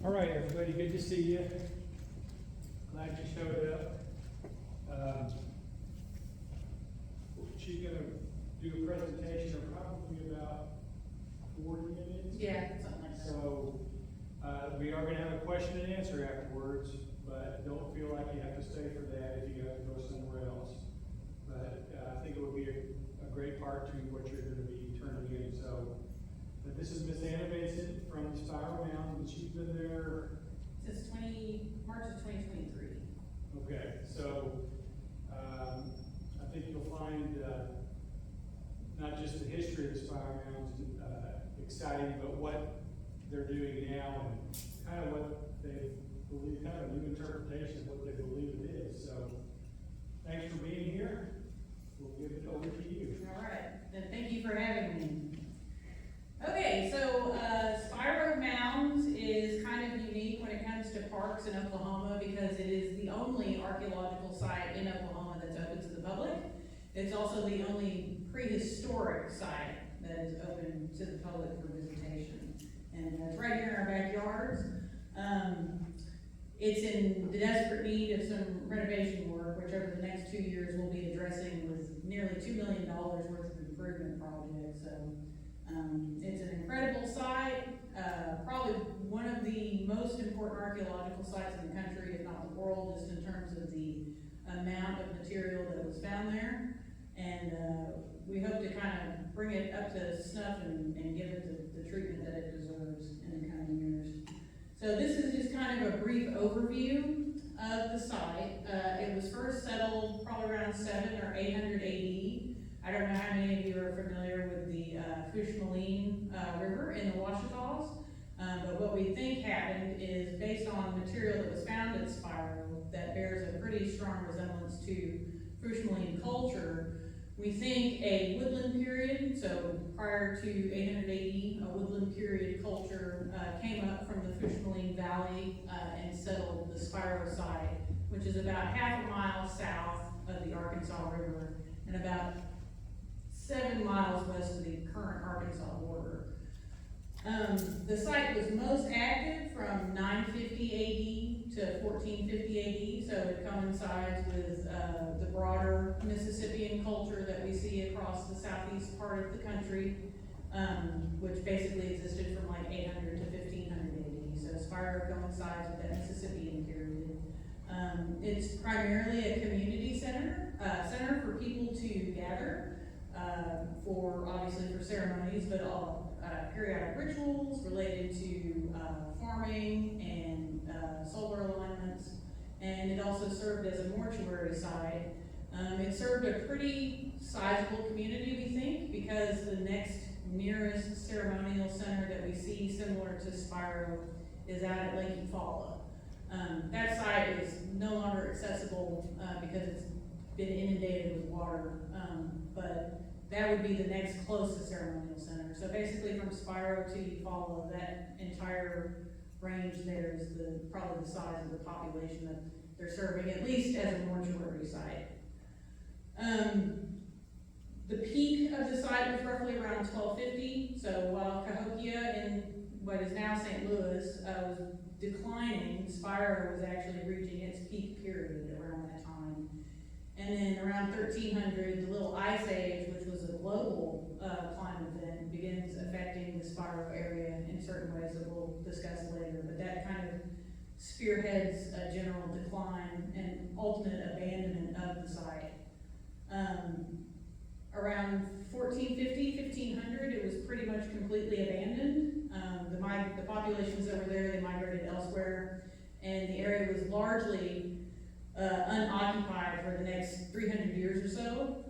All right, everybody, good to see you. Glad you showed up. She's gonna do a presentation of probably about 40 minutes. Yeah, something like that. So, we are gonna have a question and answer afterwards, but don't feel like you have to stay for that if you have to go somewhere else. But, I think it would be a great part to what you're gonna be turning in, so. But this is Miss Anna Vincent from the Spiro Mounds, and she's been there. Since March of 2023. Okay, so, I think you'll find, not just the history of the Spiro Mounds, exciting, but what they're doing now and kind of what they believe, kind of a new interpretation of what they believe it is. So, thanks for being here. We'll give it over to you. All right, then thank you for having me. Okay, so Spiro Mounds is kind of unique when it comes to parks in Oklahoma because it is the only archaeological site in Oklahoma that's open to the public. It's also the only prehistoric site that is open to the public for visitation. And it's right here in our backyards. It's in the desperate need of some renovation work, which over the next 2 years we'll be addressing with nearly $2 million worth of improvement projects. So it's an incredible site, probably one of the most important archaeological sites in the country, if not the world, just in terms of the amount of material that was found there. And we hope to kind of bring it up to snuff and give it the treatment that it deserves in the coming years. So this is just kind of a brief overview of the site. It was first settled probably around 700 or 800 AD. I don't know how many of you are familiar with the Fushmaline River in the Ouachitas, but what we think happened is based on material that was found at Spiro that bears a pretty strong resemblance to Fushmaline culture. We think a woodland period, so prior to 800 AD, a woodland period culture came up from the Fushmaline Valley and settled the Spiro site, which is about half a mile south of the Arkansas River and about 7 miles west of the current Arkansas border. The site was most active from 950 AD to 1450 AD, so it coincides with the broader Mississippian culture that we see across the southeast part of the country, which basically existed from like 800 to 1500 AD. So Spiro coincides with that Mississippian period. It's primarily a community center for people to gather. Obviously for ceremonies, but all periodic rituals related to farming and solar alignments, and it also served as a mortuary site. It served a pretty sizable community, we think, because the next nearest ceremonial center that we see similar to Spiro is out at Lake Eufaula. That site is no longer accessible because it's been inundated with water, but that would be the next closest ceremonial center. So basically from Spiro to Eufaula, that entire range there is probably the size of the population that they're serving, at least as a mortuary site. The peak of the site was roughly around 1250, so while Cahokia in what is now St. Louis was declining, Spiro was actually reaching its peak period around that time. And then around 1300, the Little Ice Age, which was a global climate event, begins affecting the Spiro area in certain ways that we'll discuss later. But that kind of spearheads a general decline and ultimate abandonment of the site. Around 1450, 1500, it was pretty much completely abandoned. The populations that were there, they migrated elsewhere, and the area was largely unoccupied for the next 300 years or so.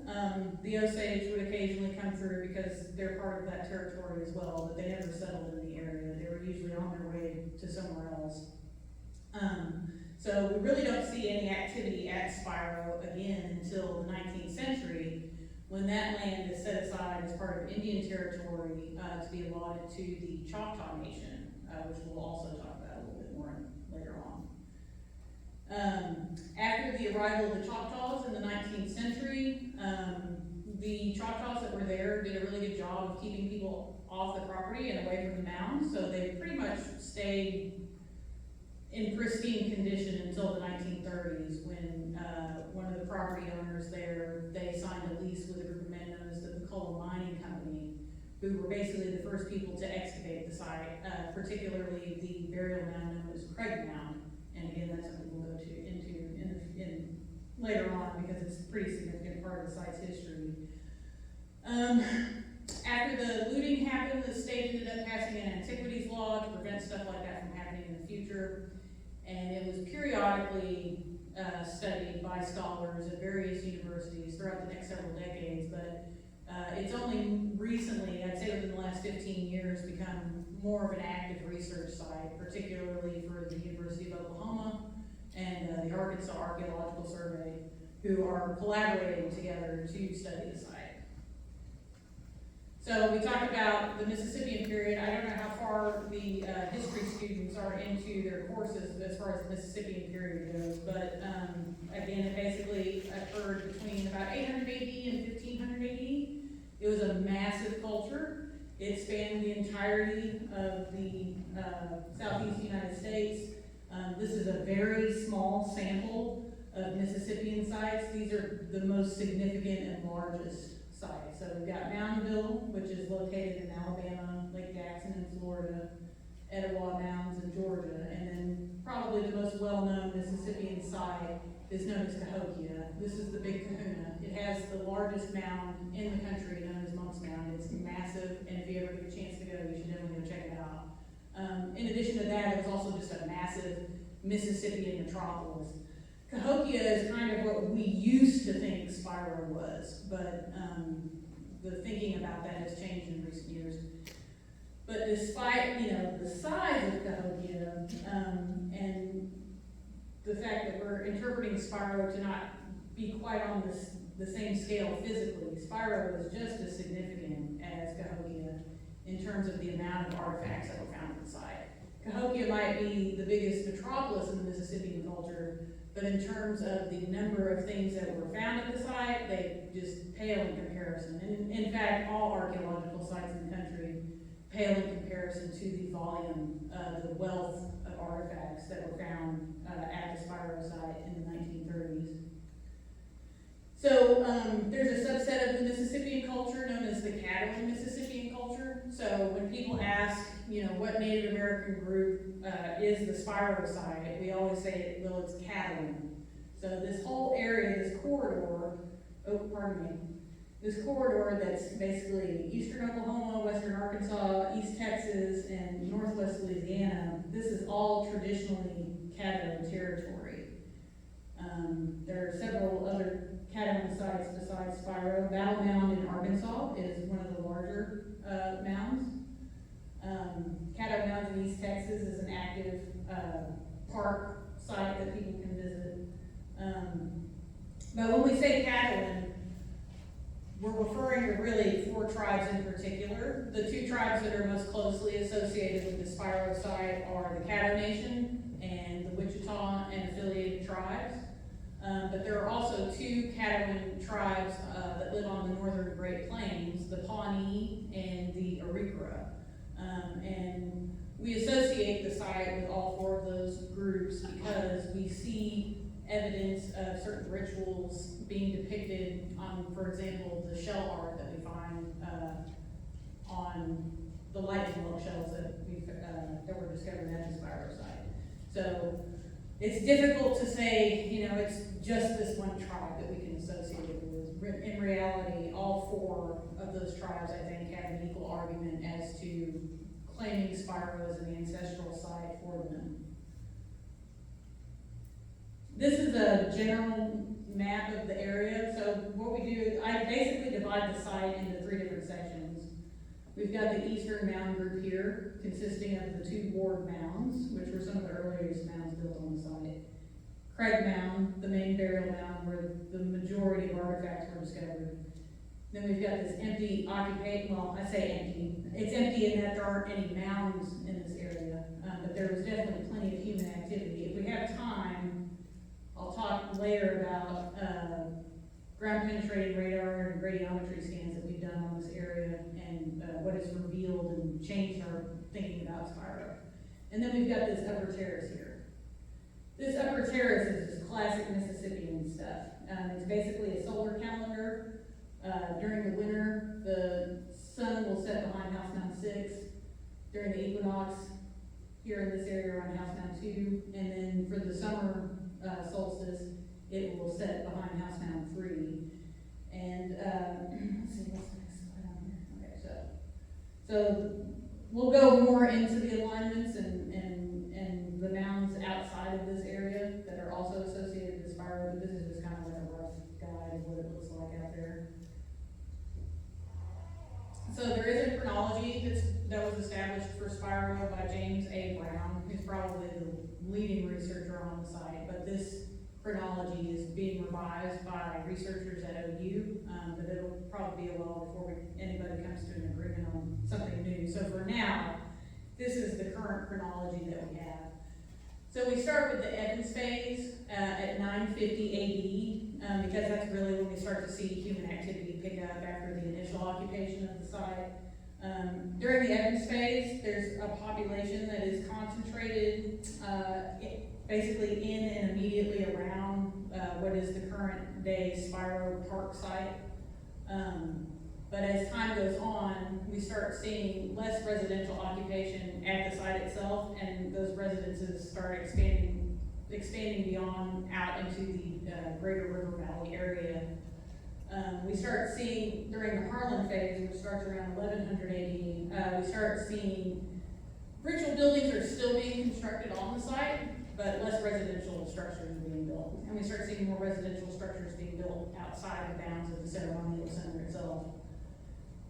The Osage would occasionally come through because they're part of that territory as well, but they never settled in the area. They were usually on their way to somewhere else. So we really don't see any activity at Spiro again until the 19th century, when that land is set aside as part of Indian territory to be allotted to the Choctaw Nation, which we'll also talk about a little bit more later on. After the arrival of the Choctaws in the 19th century, the Choctaws that were there did a really good job of keeping people off the property and away from the mounds, so they pretty much stayed in pristine condition until the 1930s, when one of the property owners there, they signed a lease with a group of men known as the Coal Mining Company, who were basically the first people to excavate the site, particularly the burial mound known as Craig Mound. And again, that's something we'll go into later on, because it's a pretty significant part of the site's history. After the looting happened, the state ended up passing an antiquities law to prevent stuff like that from happening in the future. And it was periodically studied by scholars at various universities throughout the next several decades, but it's only recently, I'd say within the last 15 years, become more of an active research site, particularly for the University of Oklahoma and the Arkansas Archaeological Survey, who are collaborating together to study the site. So we talked about the Mississippian period. I don't know how far the history students are into their courses as far as the Mississippian period goes, but again, it basically occurred between about 800 AD and 1500 AD. It was a massive culture. It spanned the entirety of the southeast United States. This is a very small sample of Mississippian sites. These are the most significant and largest sites. So we've got Moundville, which is located in Alabama, Lake Jackson in Florida, Etowah Mounds in Georgia, and then probably the most well-known Mississippian site is known as Cahokia. This is the Big Kahuna. It has the largest mound in the country, known as Monk's Mound. It's massive, and if you ever get a chance to go, you should definitely go check it out. In addition to that, it was also just a massive Mississippian metropolis. Cahokia is kind of what we used to think Spiro was, but the thinking about that has changed in recent years. But despite, the size of Cahokia, and the fact that we're interpreting Spiro to not be quite on the same scale physically, Spiro is just as significant as Cahokia in terms of the amount of artifacts that were found at the site. Cahokia might be the biggest metropolis in the Mississippian culture, but in terms of the number of things that were found at the site, they just pale in comparison. And in fact, all archaeological sites in the country pale in comparison to the volume, the wealth of artifacts that were found at the Spiro site in the 1930s. So there's a subset of the Mississippian culture known as the Catalan Mississippian culture. So when people ask, what Native American group is the Spiro site, we always say, well, it's Catalan. So this whole area, this corridor, this corridor that's basically eastern Oklahoma, western Arkansas, East Texas, and northwest Louisiana, this is all traditionally Catalan territory. There are several other Catalan sites besides Spiro. Battle Mound in Arkansas is one of the larger mounds. Caddo Mounds in East Texas is an active park site that people can visit. But when we say Catalan, we're referring to really 4 tribes in particular. The 2 tribes that are most closely associated with the Spiro site are the Caddo Nation and the Wichita and affiliated tribes. But there are also 2 Caddoan tribes that live on the northern Great Plains, the Pawnee and the Arikara. And we associate the site with all 4 of those groups because we see evidence of certain rituals being depicted on, for example, the shell art that we find on the lightning bug shells that were discovered at the Spiro site. So it's difficult to say, it's just this one tribe that we can associate it with. In reality, all 4 of those tribes, I think, have an equal argument as to claiming Spiro as an ancestral site for them. This is a general map of the area. So what we do, I basically divide the site into 3 different sections. We've got the eastern mound group here, consisting of the 2 ward mounds, which were some of the earliest mounds built on the site. Craig Mound, the main burial mound where the majority of artifacts were discovered. Then we've got this empty I say empty. It's empty in that there aren't any mounds in this area, but there was definitely plenty of human activity. If we have time, I'll talk later about ground penetrating radar and radiometry scans that we've done on this area and what it's revealed and changed our thinking about Spiro. And then we've got this upper terrace here. This upper terrace is just classic Mississippian stuff. It's basically a solar calendar. During the winter, the sun will set behind House Mound 6. During the equinox, here in this area around House Mound 2. And then for the summer solstice, it will set behind House Mound 3. And let's see, what's the next slide on here? Okay, so we'll go more into the alignments and the mounds outside of this area that are also associated with Spiro, but this is just kind of like a rough guide of what it looks like out there. So there is a chronology that was established for Spiro by James A. Brown, who's probably the leading researcher on the site, but this chronology is being revised by researchers at OU, but it'll probably be a while before anybody comes to an agreement on something new. So for now, this is the current chronology that we have. So we start with the Evans phase at 950 AD, because that's really when we start to see human activity pick up after the initial occupation of the site. During the Evans phase, there's a population that is concentrated basically in and immediately around what is the current day Spiro Park site. But as time goes on, we start seeing less residential occupation at the site itself, and those residences start expanding beyond out into the greater River Valley area. We start seeing, during the Harlan phase, which starts around 1100 AD, we start seeing ritual buildings are still being constructed on the site, but less residential structures are being built. And we start seeing more residential structures being built outside the bounds of the ceremonial center itself.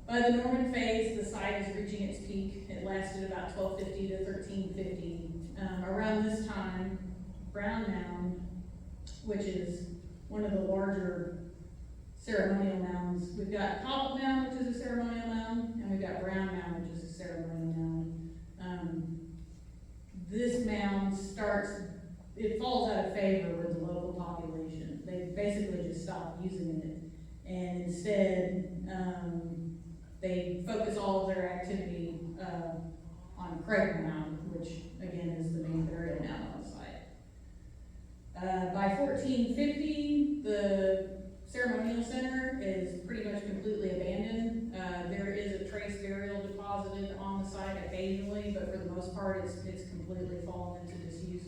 By the Norman phase, the site is reaching its peak. It lasted about 1250 to 1350. Around this time, Brown Mound, which is one of the larger ceremonial mounds. We've got Cobble Mound, which is a ceremonial mound, and we've got Brown Mound, which is a ceremonial mound. This mound it falls out of favor with the local population. They basically just stopped using it, and instead, they focus all of their activity on Craig Mound, which again is the main burial mound on the site. By 1450, the ceremonial center is pretty much completely abandoned. There is a trace burial deposited on the site occasionally, but for the most part, it's completely fallen into disuse.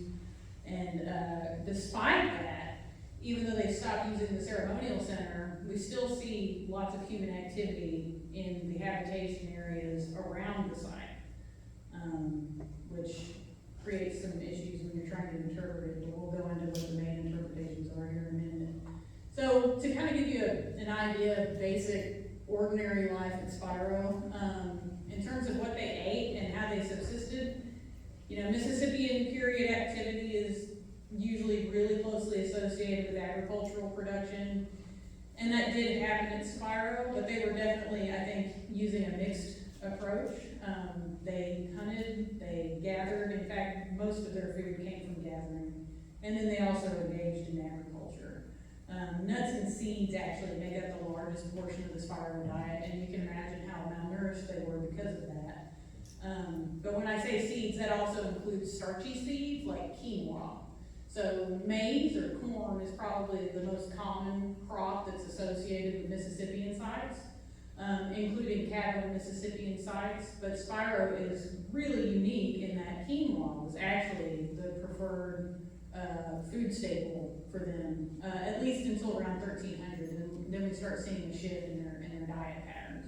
And despite that, even though they stopped using the ceremonial center, we still see lots of human activity in the habitation areas around the site, which creates some issues when you're trying to interpret it, but we'll go into what the main interpretations are here in a minute. So to kind of give you an idea of basic ordinary life at Spiro, in terms of what they ate and how they subsisted, Mississippian period activity is usually really closely associated with agricultural production, and that did happen at Spiro, but they were definitely, I think, using a mixed approach. They hunted, they gathered. In fact, most of their food came from gathering, and then they also engaged in agriculture. Nuts and seeds actually make up the largest portion of the Spiro diet, and you can imagine how malnourished they were because of that. But when I say seeds, that also includes starchy seeds like quinoa. So maize or corn is probably the most common crop that's associated with Mississippian sites, including cattle Mississippian sites. But Spiro is really unique in that quinoa was actually the preferred food staple for them, at least until around 1300, and then we start seeing a shift in their diet patterns.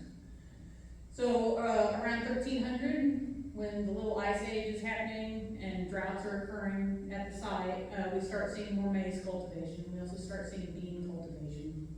So around 1300, when the little ice age is happening and droughts are occurring at the site, we start seeing more maize cultivation. We also start seeing bean cultivation.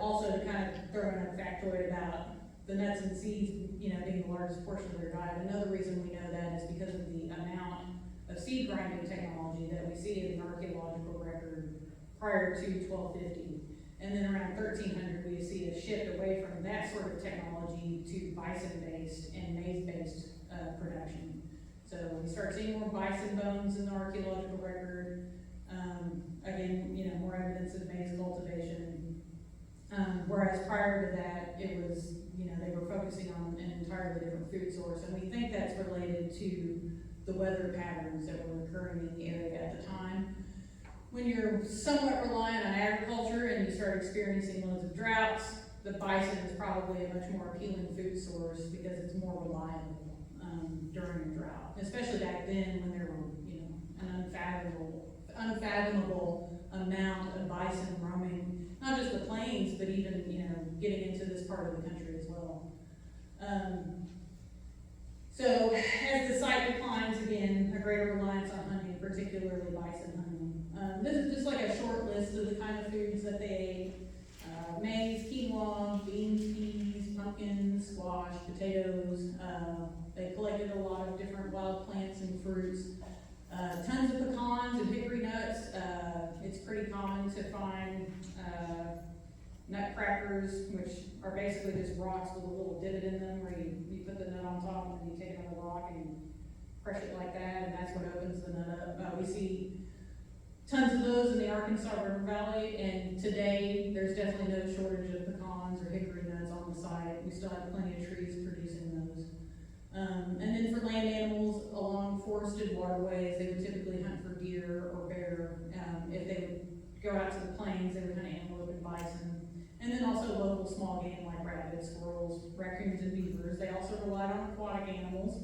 Also to kind of throw in a factoid about the nuts and seeds, being the largest portion of their diet. Another reason we know that is because of the amount of seed grinding technology that we see in the archaeological record prior to 1250. And then around 1300, we see a shift away from that sort of technology to bison-based and maize-based production. So we start seeing more bison bones in the archaeological record. Again, more evidence of maize cultivation. Whereas prior to that, it was, they were focusing on an entirely different food source. And we think that's related to the weather patterns that were occurring in the area at the time. When you're somewhat reliant on agriculture and you start experiencing loads of droughts, the bison is probably a much more appealing food source because it's more reliable during a drought, especially back then when there were, you know, an unfathomable amount of bison roaming, not just the plains, but even, you know, getting into this part of the country as well. So as the site declines again, a greater reliance on hunting, particularly bison hunting. This is just like a short list of the kind of foods that they ate. Maize, quinoa, beans, peas, pumpkins, squash, potatoes. They collected a lot of different wild plants and fruits. Tons of pecans and hickory nuts. It's pretty common to find nutcrackers, which are basically just rocks with a little divot in them where you put the nut on top and then you take another rock and crush it like that, and that's what opens the nut up. We see tons of those in the Arkansas River Valley, and today there's definitely no shortage of pecans or hickory nuts on the site. We still have plenty of trees producing those. And then for land animals along forested waterways, they would typically hunt for deer or bear. If they would go out to the plains, they would hunt antelope and bison. And then also local small game like rabbits, squirrels, raccoons, and beavers. They also relied on aquatic animals.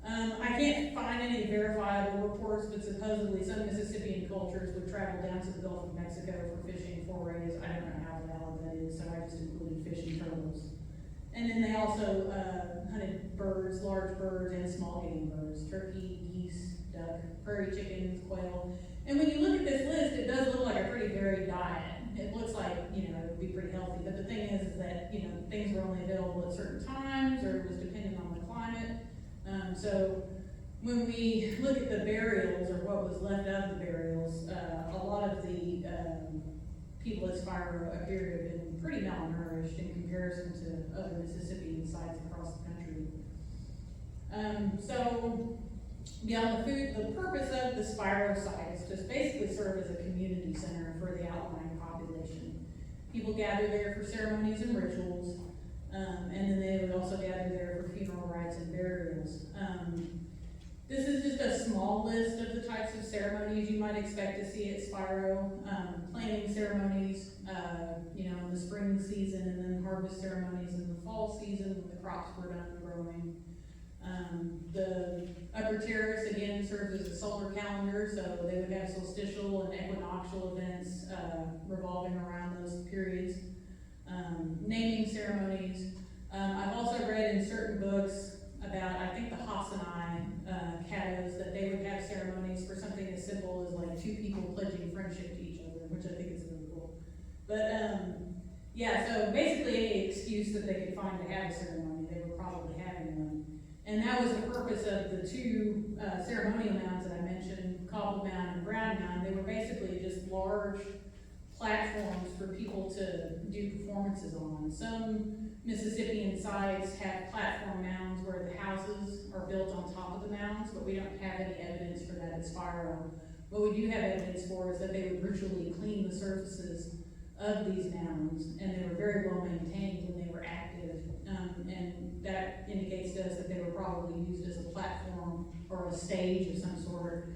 I can't find any verifiable reports, but supposedly some Mississippian cultures would travel down to the Gulf of Mexico for fishing forays. I don't know how valid that is, so I just included fish and turtles. And then they also hunted birds, large birds, and small game birds, turkey, geese, duck, prairie chickens, quail. And when you look at this list, it does look like a pretty varied diet. It looks like, you know, it would be pretty healthy, but the thing is that, you know, things were only available at certain times, or it was dependent on the climate. So when we look at the burials, or what was left of the burials, a lot of the people at Spiro appear to have been pretty malnourished in comparison to other Mississippian sites across the country. So beyond the food, the purpose of the Spiro site is to basically serve as a community center for the outlying population. People gather there for ceremonies and rituals, and then they would also gather there for funeral rites and burials. This is just a small list of the types of ceremonies you might expect to see at Spiro. Planting ceremonies, you know, in the spring season, and then harvest ceremonies in the fall season when the crops were done growing. The upper terrace again serves as a solar calendar, so they would have solstitial and equinoctial events revolving around those periods. Naming ceremonies. I've also read in certain books about, I think the Hassanai Caddos, that they would have ceremonies for something as simple as like two people pledging friendship to each other, which I think is really cool. But yeah, so basically any excuse that they could find to have a ceremony, they were probably having one. And that was the purpose of the two ceremonial mounds that I mentioned, Cobble Mound and Brown Mound. They were basically just large platforms for people to do performances on. Some Mississippian sites have platform mounds where the houses are built on top of the mounds, but we don't have any evidence for that at Spiro. What we do have evidence for is that they would ritually clean the surfaces of these mounds, and they were very well maintained when they were active, and that indicates to us that they were probably used as a platform or a stage of some sort.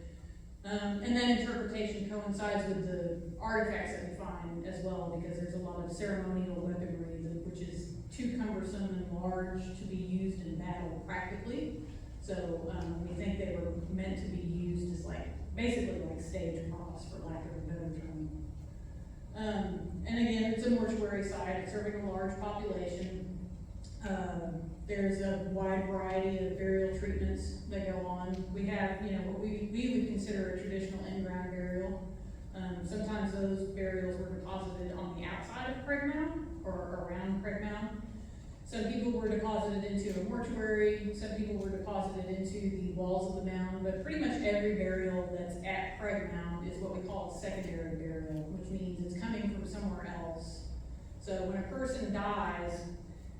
And that interpretation coincides with the artifacts that we find as well, because there's a lot of ceremonial weaponry which is too cumbersome and large to be used in battle practically. So we think they were meant to be used as basically like stage props, for lack of a better term. And again, it's a mortuary site serving a large population. There's a wide variety of burial treatments that go on. We have, you know, what we would consider a traditional in-ground burial. Sometimes those burials were deposited on the outside of Craig Mound or around Craig Mound. Some people were deposited into a mortuary. Some people were deposited into the walls of the mound. But pretty much every burial that's at Craig Mound is what we call a secondary burial, which means it's coming from somewhere else. So when a person dies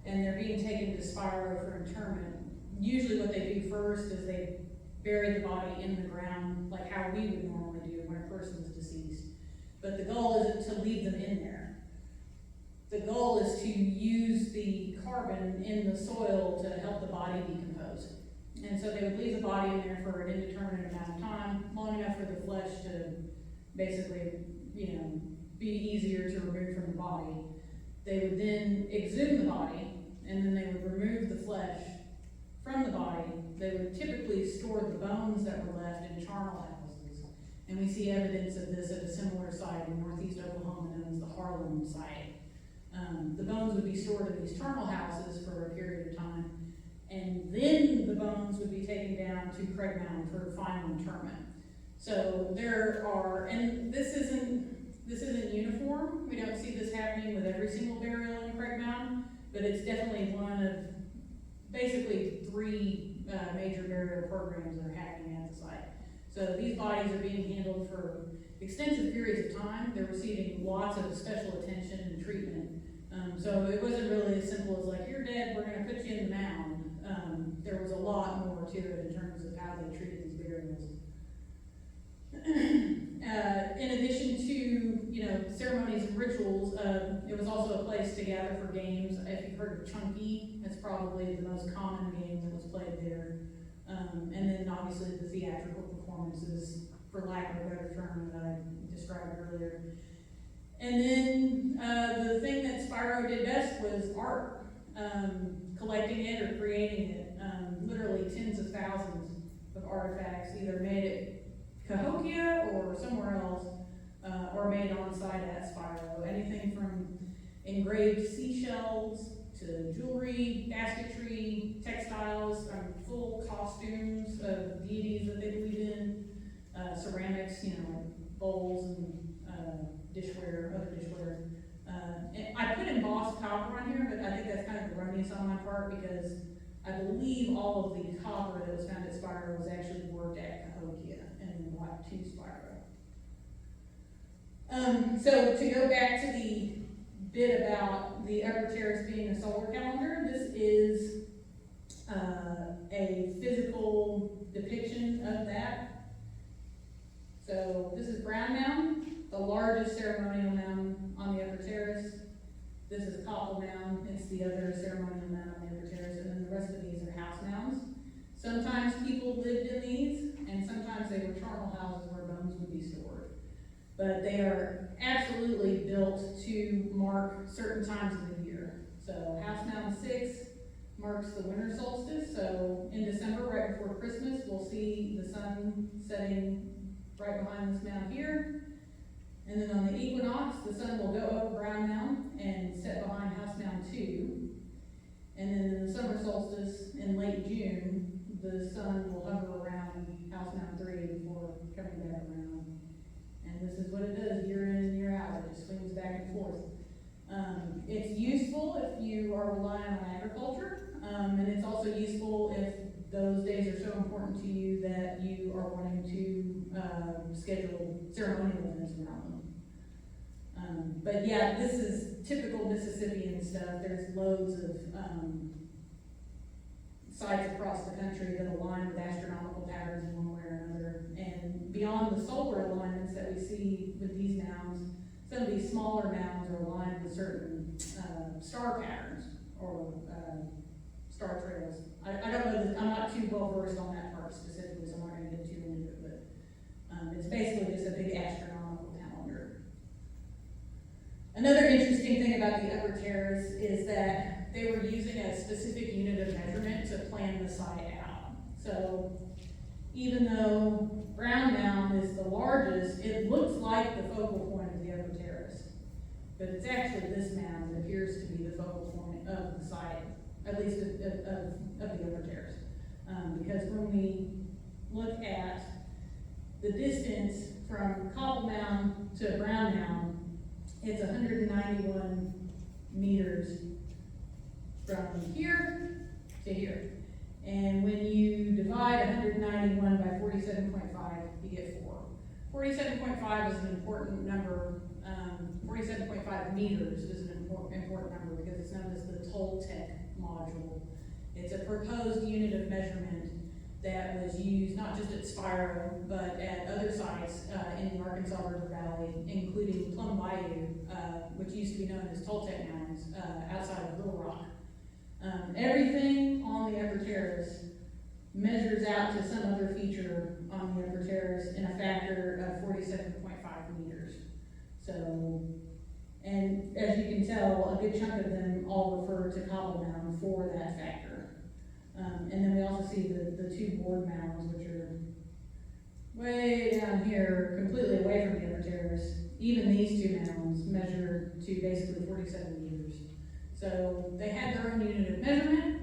and they're being taken to Spiro for interment, usually what they do first is they bury the body in the ground, like how we would normally do when a person is deceased. But the goal isn't to leave them in there. The goal is to use the carbon in the soil to help the body decompose. And so so they would leave the body in there for an indeterminate amount of time, long enough for the flesh to basically, you know, be easier to remove from the body. They would then exhume the body, and then they would remove the flesh from the body. They would typically store the bones that were left in charnel houses. And we see evidence of this at a similar site in northeast Oklahoma known as the Harlem site. The bones would be stored in these charnel houses for a period of time, and then the bones would be taken down to Craig Mound for final interment. So there are, and this isn't uniform. We don't see this happening with every single burial in Craig Mound, but it's definitely one of basically 3 major burial programs that are happening at the site. So these bodies are being handled for extensive periods of time. They're receiving lots of special attention and treatment. So it wasn't really as simple as like, you're dead, we're gonna put you in the mound. There was a lot more to it in terms of how they treated these burials. In addition to, you know, ceremonies and rituals, it was also a place to gather for games. If you've heard of Chunky, that's probably the most common game that was played there. And then obviously the theatrical performances, for lack of a better term, that I described earlier. And then the thing that Spiro did best was art, collecting it or creating it. Literally tens of thousands of artifacts, either made at Cahokia or somewhere else, or made on site at Spiro. Anything from engraved seashells to jewelry, basketry, textiles, full costumes of deities that they believe in, ceramics, you know, like bowls and dishware, other dishware. And I put embossed copper on here, but I think that's kind of erroneous on my part because I believe all of the copper that was found at Spiro was actually worked at Cahokia and then brought to Spiro. So to go back to the bit about the Upper Terrace being a solar calendar, this is a physical depiction of that. So this is Brown Mound, the largest ceremonial mound on the Upper Terrace. This is Copple Mound, it's the other ceremonial mound on the Upper Terrace, and then the rest of these are house mounds. Sometimes people lived in these, and sometimes they were charnel houses where bones would be stored. But they are absolutely built to mark certain times of the year. So House Mound 6 marks the winter solstice, so in December, right before Christmas, we'll see the sun setting right behind this mound here. And then on the equinox, the sun will go over Brown Mound and set behind House Mound 2. And then in the summer solstice in late June, the sun will hover around House Mound 3 before coming back around. And this is what it does year in and year out. It just swings back and forth. It's useful if you are relying on agriculture, and it's also useful if those days are so important to you that you are wanting to schedule ceremonial events around them. But yeah, this is typical Mississippian stuff. There's loads of sites across the country that align with astronomical patterns in one way or another. And beyond the solar alignments that we see with these mounds, some of these smaller mounds are aligned with certain star patterns or star trails. I don't know that, I'm not too well versed on that part specifically, so I'm not going to get too into it, but it's basically just a big astronomical calendar. Another interesting thing about the Upper Terrace is that they were using a specific unit of measurement to plan the site out. So even though Brown Mound is the largest, it looks like the focal point of the Upper Terrace. But it's actually this mound that appears to be the focal point of the site, at least of the Upper Terrace. Because when we look at the distance from Copple Mound to Brown Mound, it's 191 meters from here to here. And when you divide 191 by 47.5, you get 4. 47.5 is an important number. 47.5 meters is an important number because it's known as the Toltec module. It's a proposed unit of measurement that was used not just at Spiro, but at other sites in the Arkansas River Valley, including Plum Bayou, which used to be known as Toltec Mounds, outside of Little Rock. Everything on the Upper Terrace measures out to some other feature on the upper terrace in a factor of 47.5 meters. So, and as you can tell, a good chunk of them all refer to cobble mound for that factor. And then we also see the two board mounds, which are way down here, completely away from the upper terrace. Even these two mounds measure to basically 47 meters. So they had their own unit of measurement,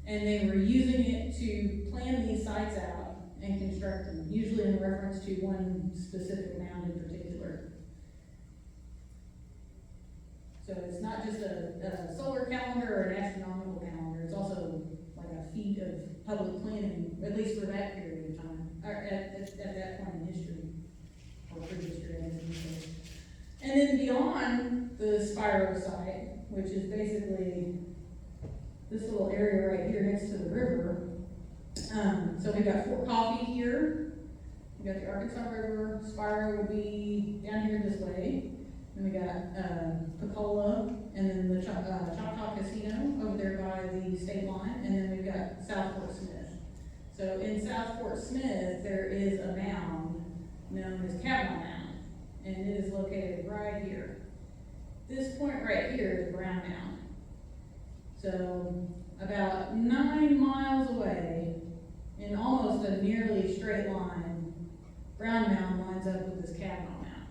and they were using it to plan these sites out and construct them, usually in reference to one specific mound in particular. So it's not just a solar calendar or an astronomical calendar, it's also like a feat of public planning, at least for that period of time, or at that point in history, or prehistory, as you say. And then beyond the Spiro site, which is basically this little area right here next to the river. So we've got Fort Coffee here, we got the Arkansas River, Spiro would be down here this way. Then we got Pecola, and then the Choctaw Casino over there by the state line, and then we've got South Fort Smith. So in South Fort Smith, there is a mound known as Kavanaugh Mound, and it is located right here. This point right here is Brown Mound. So about 9 miles away, in almost a nearly straight line, Brown Mound lines up with this Kavanaugh Mound.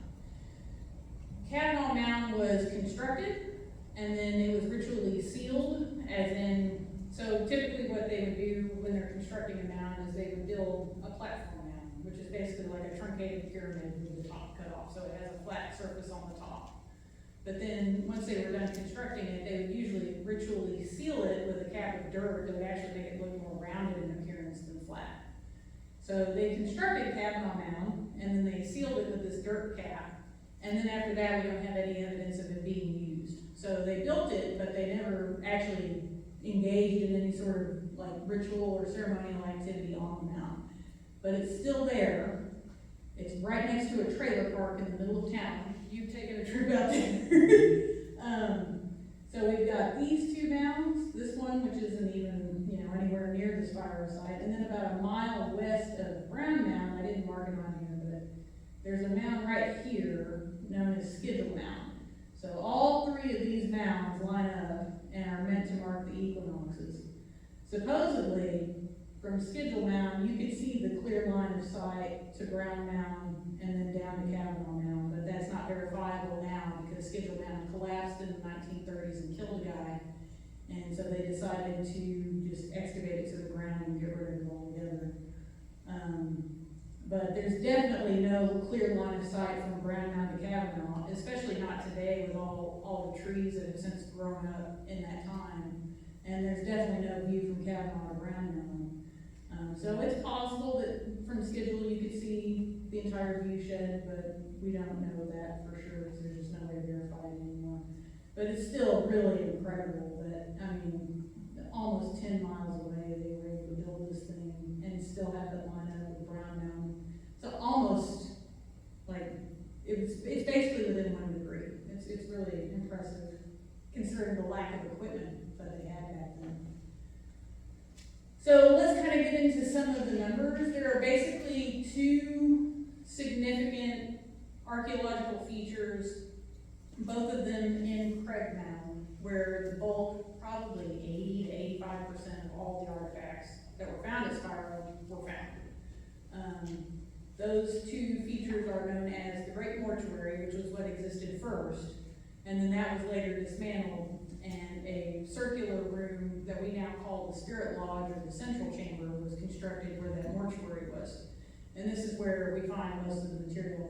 Kavanaugh Mound was constructed, and then it was ritually sealed, as in, so typically what they would do when they're constructing a mound is they would build a platform mound, which is basically like a truncated pyramid with the top cut off, so it has a flat surface on the top. But then, once they were done constructing it, they would usually ritually seal it with a cap of dirt that would actually make it look more rounded in appearance than flat. So they constructed Kavanaugh Mound, and then they sealed it with this dirt cap, and then after that, we don't have any evidence of it being used. So they built it, but they never actually engaged in any sort of like ritual or ceremonial activity on the mound. But it's still there. It's right next to a trailer park in the middle of town. You've taken a trip out there. So we've got these two mounds, this one, which isn't even, anywhere near the Spiro site, and then about a mile west of Brown Mound, I didn't mark it on here, but there's a mound right here known as Schedule Mound. So all three of these mounds line up and are meant to mark the equinoxes. Supposedly, from Schedule Mound, you could see the clear line of sight to Brown Mound and then down to Kavanaugh Mound, but that's not verifiable now because Schedule Mound collapsed in the 1930s and killed a guy, and so they decided to just excavate it to the ground and get rid of it altogether. But there's definitely no clear line of sight from Brown Mound to Kavanaugh, especially not today with all the trees that have since grown up in that time, and there's definitely no view from Kavanaugh to Brown Mound. So it's possible that from Schedule you could see the entire view shed, but we don't know that for sure because there's just no way to verify it anymore. But it's still really incredible that, almost 10 miles away they were able to build this thing and still have it line up with Brown Mound. So almost, like, it's basically within 1 degree. It's really impressive considering the lack of equipment that they had back then. So let's kind of get into some of the numbers. There are basically two significant archaeological features, both of them in Craig Mound, where the bulk, probably 80 to 85% of all the artifacts that were found at Spiro were found. Those two features are known as the Great Mortuary, which was what existed first, and then that was later dismantled, and a circular room that we now call the Spirit Lodge or the Central Chamber was constructed where that mortuary was. And this is where we find most of the material.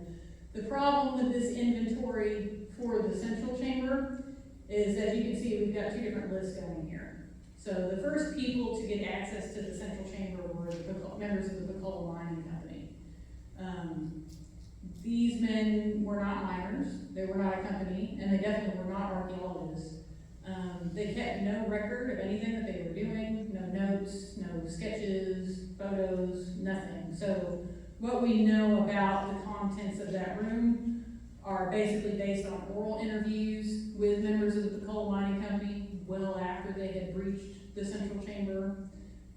The problem with this inventory for the Central Chamber is, as you can see, we've got two different lists going here. So the first people to get access to the Central Chamber were the members of the Pecola Mining Company. These men were not miners, they were not a company, and they definitely were not archaeologists. They kept no record of anything that they were doing, no notes, no sketches, photos, nothing. So what we know about the contents of that room are basically based on oral interviews with members of the Pecola Mining Company well after they had breached the Central Chamber,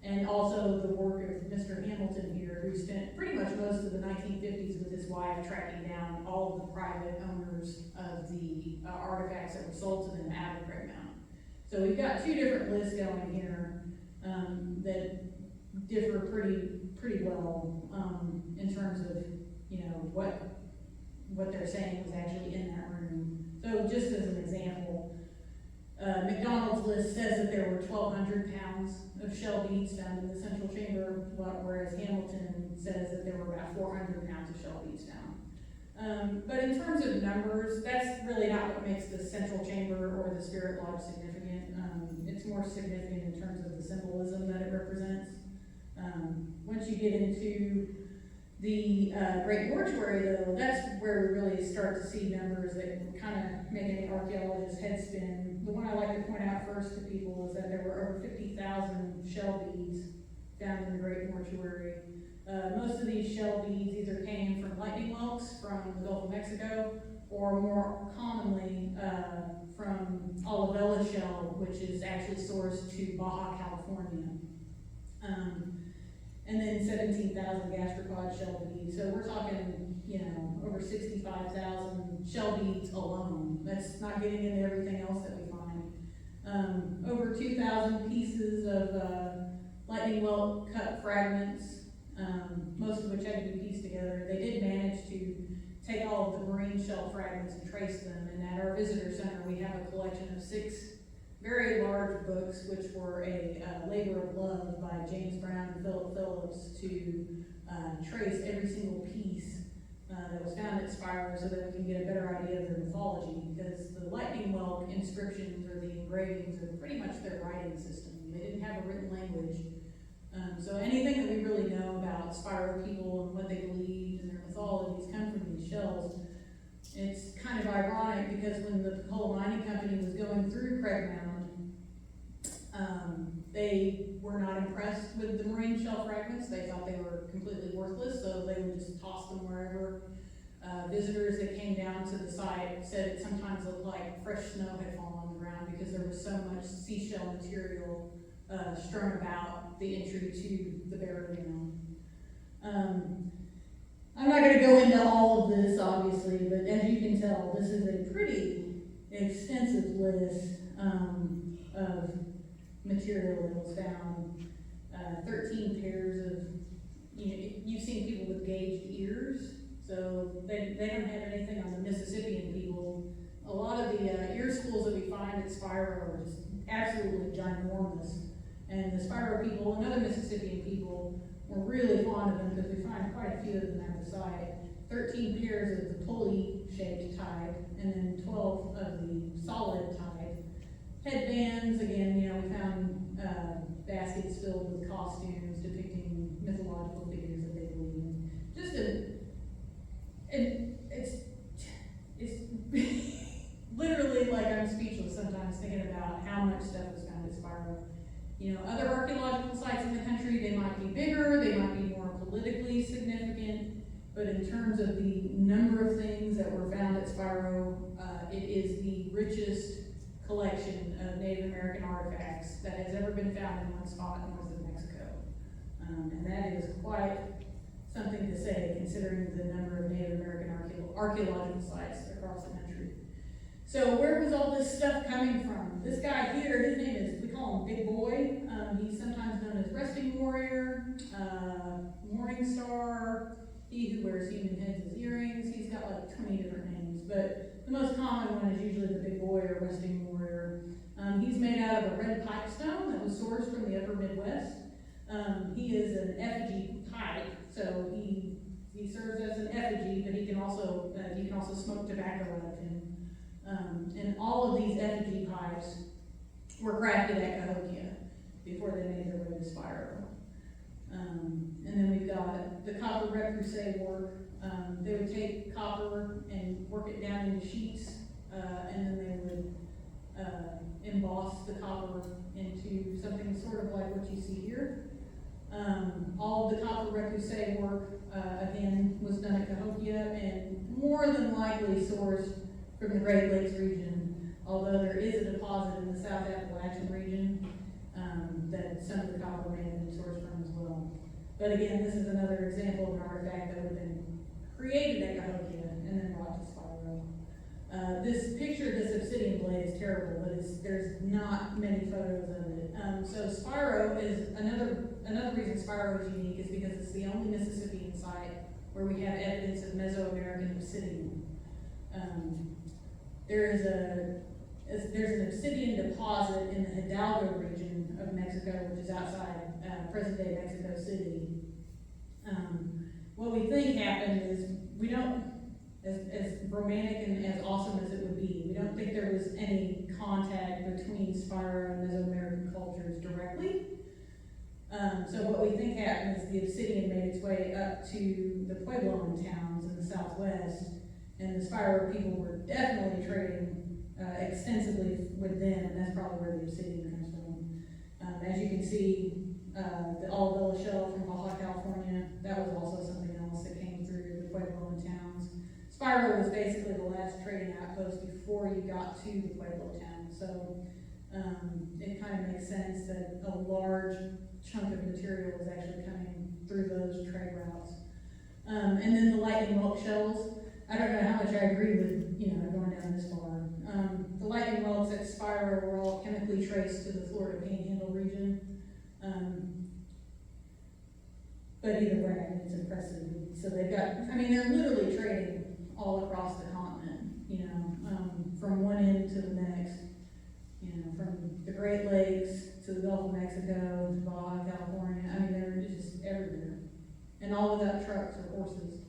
And also the work of Mr. Hamilton here, who spent pretty much most of the 1950s with his wife tracking down all of the private owners of the artifacts that were sold to them out of Great Mountain. So we've got two different lists going here that differ pretty well in terms of, you know, what they're saying was actually in that room. So just as an example, McDonald's list says that there were 1,200 pounds of shell beads found in the central chamber, whereas Hamilton says that there were about 400 pounds of shell beads found. But in terms of numbers, that's really not what makes the central chamber or the spirit lodge significant. It's more significant in terms of the symbolism that it represents. Once you get into the Great Mortuary, though, that's where we really start to see numbers that kind of make any archaeologist's head spin. The one I like to point out first to people is that there were over 50,000 shell beads found in the Great Mortuary. Most of these shell beads either came from lightning whelks from the Gulf of Mexico, or more commonly from Olivella shell, which is actually sourced to Baja, California. And then 17,000 gastropod shell beads. So we're talking, you know, over 65,000 shell beads alone. That's not getting into everything else that we find. Over 2,000 pieces of lightning whelk cut fragments, most of which had to be pieced together. They did manage to take all of the marine shell fragments and trace them. And at our visitor center, we have a collection of 6 very large books, which were a labor of love by James Brown and Philip Phillips to trace every single piece that was found at Spiro, so that we can get a better idea of their mythology, because the lightning whelk inscriptions or the engravings are pretty much their writing system. They didn't have a written language. So anything that we really know about Spiro people and what they believed and their mythologies come from these shells. It's kind of ironic because when the coal mining company was going through Craig Mound, they were not impressed with the marine shell fragments. They thought they were completely worthless, so they would just toss them wherever. Visitors that came down to the site said it sometimes looked like fresh snow had fallen on the ground because there was so much seashell material strewn about the entry to the burial ground. I'm not going to go into all of this, obviously, but as you can tell, this is a pretty extensive list of material that was found. 13 pairs of, you know, you've seen people with gauged ears, so they don't have anything on the Mississippian people. A lot of the ear schools that we find at Spiro are just absolutely ginormous, and the Spiro people and other Mississippian people were really fond of them because we find quite a few of them at the site. 13 pairs of the pulley-shaped type, and then 12 of the solid type. Headbands, again, you know, we found baskets filled with costumes depicting mythological figures that they believe in. Just it's literally like I'm speechless sometimes thinking about how much stuff was found at Spiro. You know, other archaeological sites in the country, they might be bigger, they might be more politically significant, but in terms of the number of things that were found at Spiro, it is the richest collection of Native American artifacts that has ever been found in one spot north of Mexico. And that is quite something to say, considering the number of Native American archaeological sites across the country. So where was all this stuff coming from? This guy here, his name is, we call him Big Boy. He's sometimes known as Resting Warrior, Morning Star, he who wears human heads as earrings. He's got like 20 different names, but the most common one is usually the Big Boy or Resting Warrior. He's made out of a red pipestone that was sourced from the upper Midwest. He is an effigy type, so he serves as an effigy, but you can also smoke tobacco out of him. And all of these effigy pipes were crafted at Cahokia before they made their way to Spiro. And then we've got the copper repoussé work. They would take copper and work it down into sheets, and then they would emboss the copper into something sort of like what you see here. All of the copper repoussé work, again, was done at Cahokia and more than likely sourced from the Great Lakes region, although there is a deposit in the South Appalachian region that some of the copper may have been sourced from as well. But again, this is another example of an artifact that would have been created at Cahokia and then brought to Spiro. This picture, this obsidian blade is terrible, but there's not many photos of it. So Spiro is, another reason Spiro is unique is because it's the only Mississippian site where we have evidence of Mesoamerican obsidian. There's an obsidian deposit in the Hidalgo region of Mexico, which is outside present-day Mexico City. What we think happened is we don't, as romantic and as awesome as it would be, we don't think there was any contact between Spiro and Mesoamerican cultures directly. So what we think happened is the obsidian made its way up to the Puebloan towns in the southwest, and the Spiro people were definitely trading extensively with them, and that's probably where the obsidian comes from. As you can see, the Olivella shell from Baja California, that was also something else that came through the Puebloan towns. Spiro was basically the last trading outpost before you got to the Pueblo town, so it kind of makes sense that a large chunk of material is actually coming through those trade routes. And then the lightning whelk shells, I don't know how much I agree with, going down this far. The lightning whelks at Spiro were all chemically traced to the Florida Panhandle region. But either way, it's impressive. So they've got, they're literally trading all across the continent, from one end to the next, from the Great Lakes to the Gulf of Mexico to Baja California. They're just everywhere. And all without trucks or horses.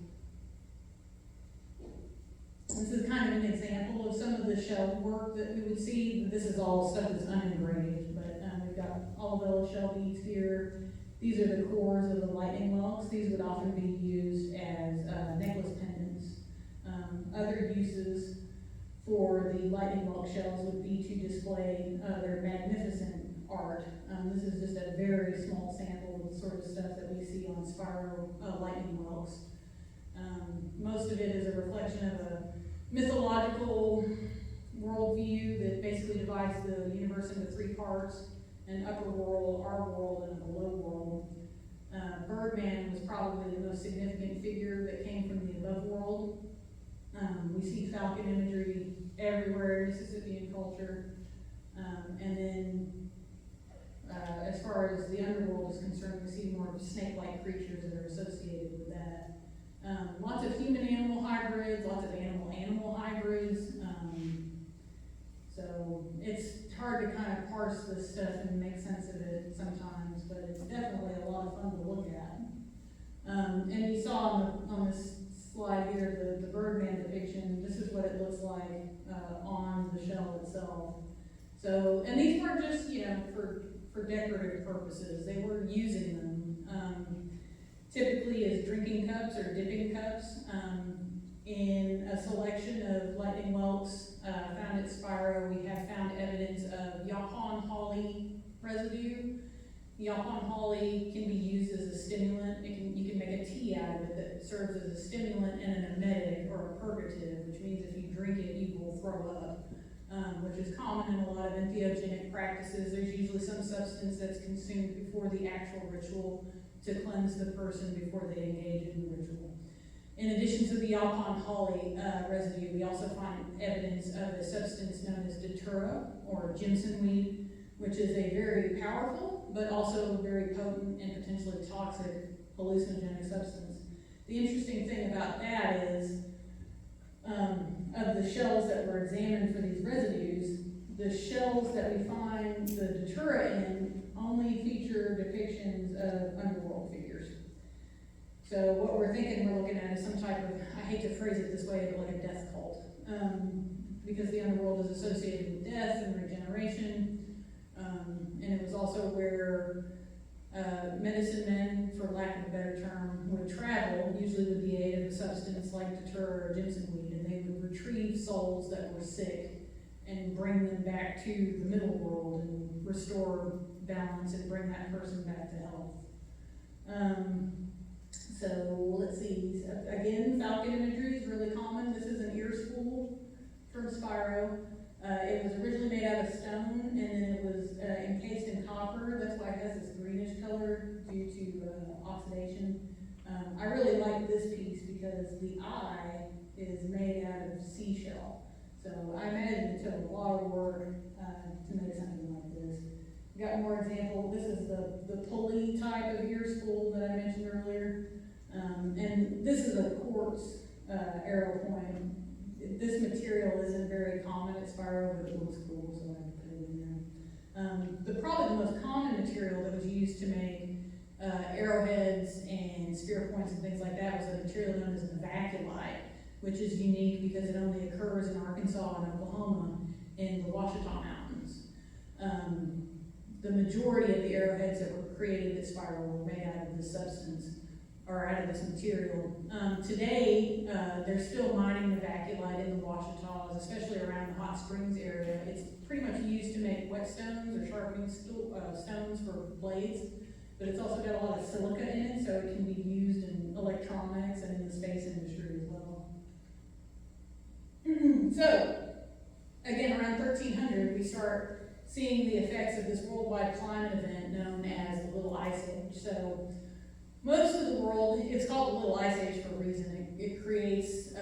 This is kind of an example of some of the shell work that we would see. This is all stuff that's unengraved, but we've got Olivella shell beads here. These are the cores of the lightning whelks. These would often be used as necklace pendants. Other uses for the lightning whelk shells would be to display their magnificent art. This is just a very small sample of the sort of stuff that we see on Spiro lightning whelks. Most of it is a reflection of a mythological worldview that basically divides the universe into three parts: an upper world, our world, and a below world. Birdman was probably the most significant figure that came from the above world. We see falcon imagery everywhere in Mississippian culture. And then as far as the underworld is concerned, we see more snake-like creatures that are associated with that. Lots of human-animal hybrids, lots of animal-animal hybrids. So it's hard to kind of parse this stuff and make sense of it sometimes, but it's definitely a lot of fun to look at. And you saw on this slide here, the Birdman depiction. This is what it looks like on the shell itself. So, and these weren't just, for decorative purposes. They were using them. Typically as drinking cups or dipping cups. In a selection of lightning whelks found at Spiro, we have found evidence of yaupon holly residue. Yaupon holly can be used as a stimulant. You can make a tea out of it that serves as a stimulant and an emetic or a purgative, which means if you drink it, you will throw up, which is common in a lot of entheogenic practices. There's usually some substance that's consumed before the actual ritual to cleanse the person before they engage in the ritual. In addition to the yaupon holly residue, we also find evidence of a substance known as datura, or Jimson weed, which is a very powerful, but also very potent and potentially toxic hallucinogenic substance. The interesting thing about that is, of the shells that were examined for these residues, the shells that we find the datura in only feature depictions of underworld figures. So what we're thinking we're looking at is some type of, I hate to phrase it this way, but like a death cult. Because the underworld is associated with death and regeneration. And it was also where medicine men, for lack of a better term, would travel, usually with the aid of a substance like datura or Jimson weed, and they would retrieve souls that were sick and bring them back to the middle world and restore balance and bring that person back to health. So let's see, again, falcon imagery is really common. This is an ear spool from Spiro. It was originally made out of stone, and then it was encased in copper. That's why it I really like this piece because the eye is made out of seashell. So I imagine it took a lot of work to make something like this. Got more example. This is the pulley type of ear spool that I mentioned earlier. And this is a quartz arrow point. This material isn't very common at Spiro, but it looks cool, so I put it in there. Probably the most common material that was used to make arrowheads and spear points and things like that was a material known as vaculite, which is unique because it only occurs in Arkansas and Oklahoma in the Ouachita Mountains. The majority of the arrowheads that were created at Spiro were made out of this substance, or out of this material. Today, they're still mining the vaculite in the Ouachitas, especially around the Hot Springs area. It's pretty much used to make whetstones or sharpening stones for blades, but it's also got a lot of silica in it, so it can be used in electronics and in the space industry as well. So, again, around 1300, we start seeing the effects of this worldwide climate event known as the Little Ice Age. So, most of the world, it's called the Little Ice Age for a reason. It creates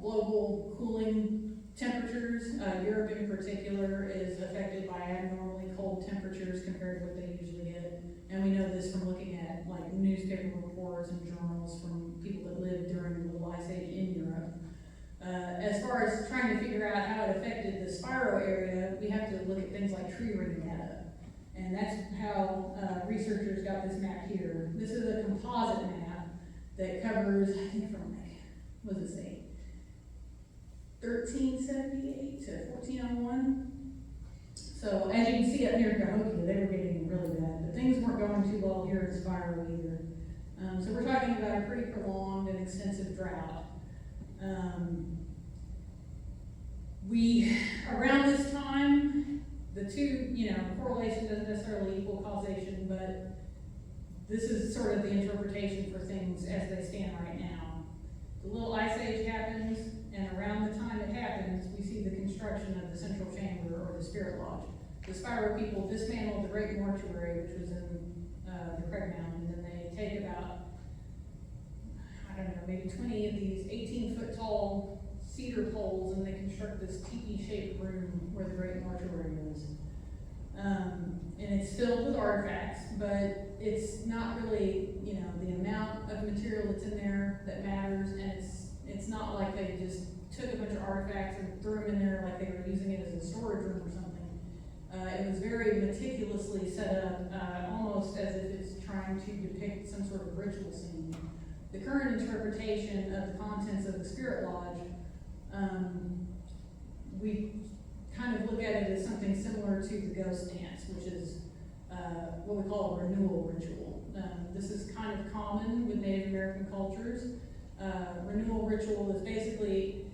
global cooling temperatures. Europe in particular is affected by abnormally cold temperatures compared to what they usually get. And we know this from looking at like newspaper reports and journals from people that lived during the Little Ice Age in Europe. As far as trying to figure out how it affected the Spiro area, we have to look at things like tree ring data. And that's how researchers got this map here. This is a composite map that covers, I think from like, what does it say? 1378 to 1401. So as you can see up near Cahokia, they were getting really bad, but things weren't going too well here in Spiro either. So we're talking about a pretty prolonged and extensive drought. Around this time, the two, correlation doesn't necessarily equal causation, but this is sort of the interpretation for things as they stand right now. The Little Ice Age happens, and around the time it happens, we see the construction of the central chamber or the spirit lodge. The Spiro people dismantled the great mortuary, which was in the Craig Mountain, and they take about, maybe 20 of these 18-foot tall cedar poles, and they construct this teepee-shaped room where the great mortuary is. And it's filled with artifacts, but it's not really, the amount of material that's in there that matters, and it's not like they just took a bunch of artifacts and threw them in there like they were using it as a storage room or something. It was very meticulously set up, almost as if it's trying to depict some sort of ritual scene. The current interpretation of the contents of the spirit lodge, we kind of look at it as something similar to the ghost dance, which is what we call a renewal ritual. This is kind of common with Native American cultures. Renewal ritual is basically,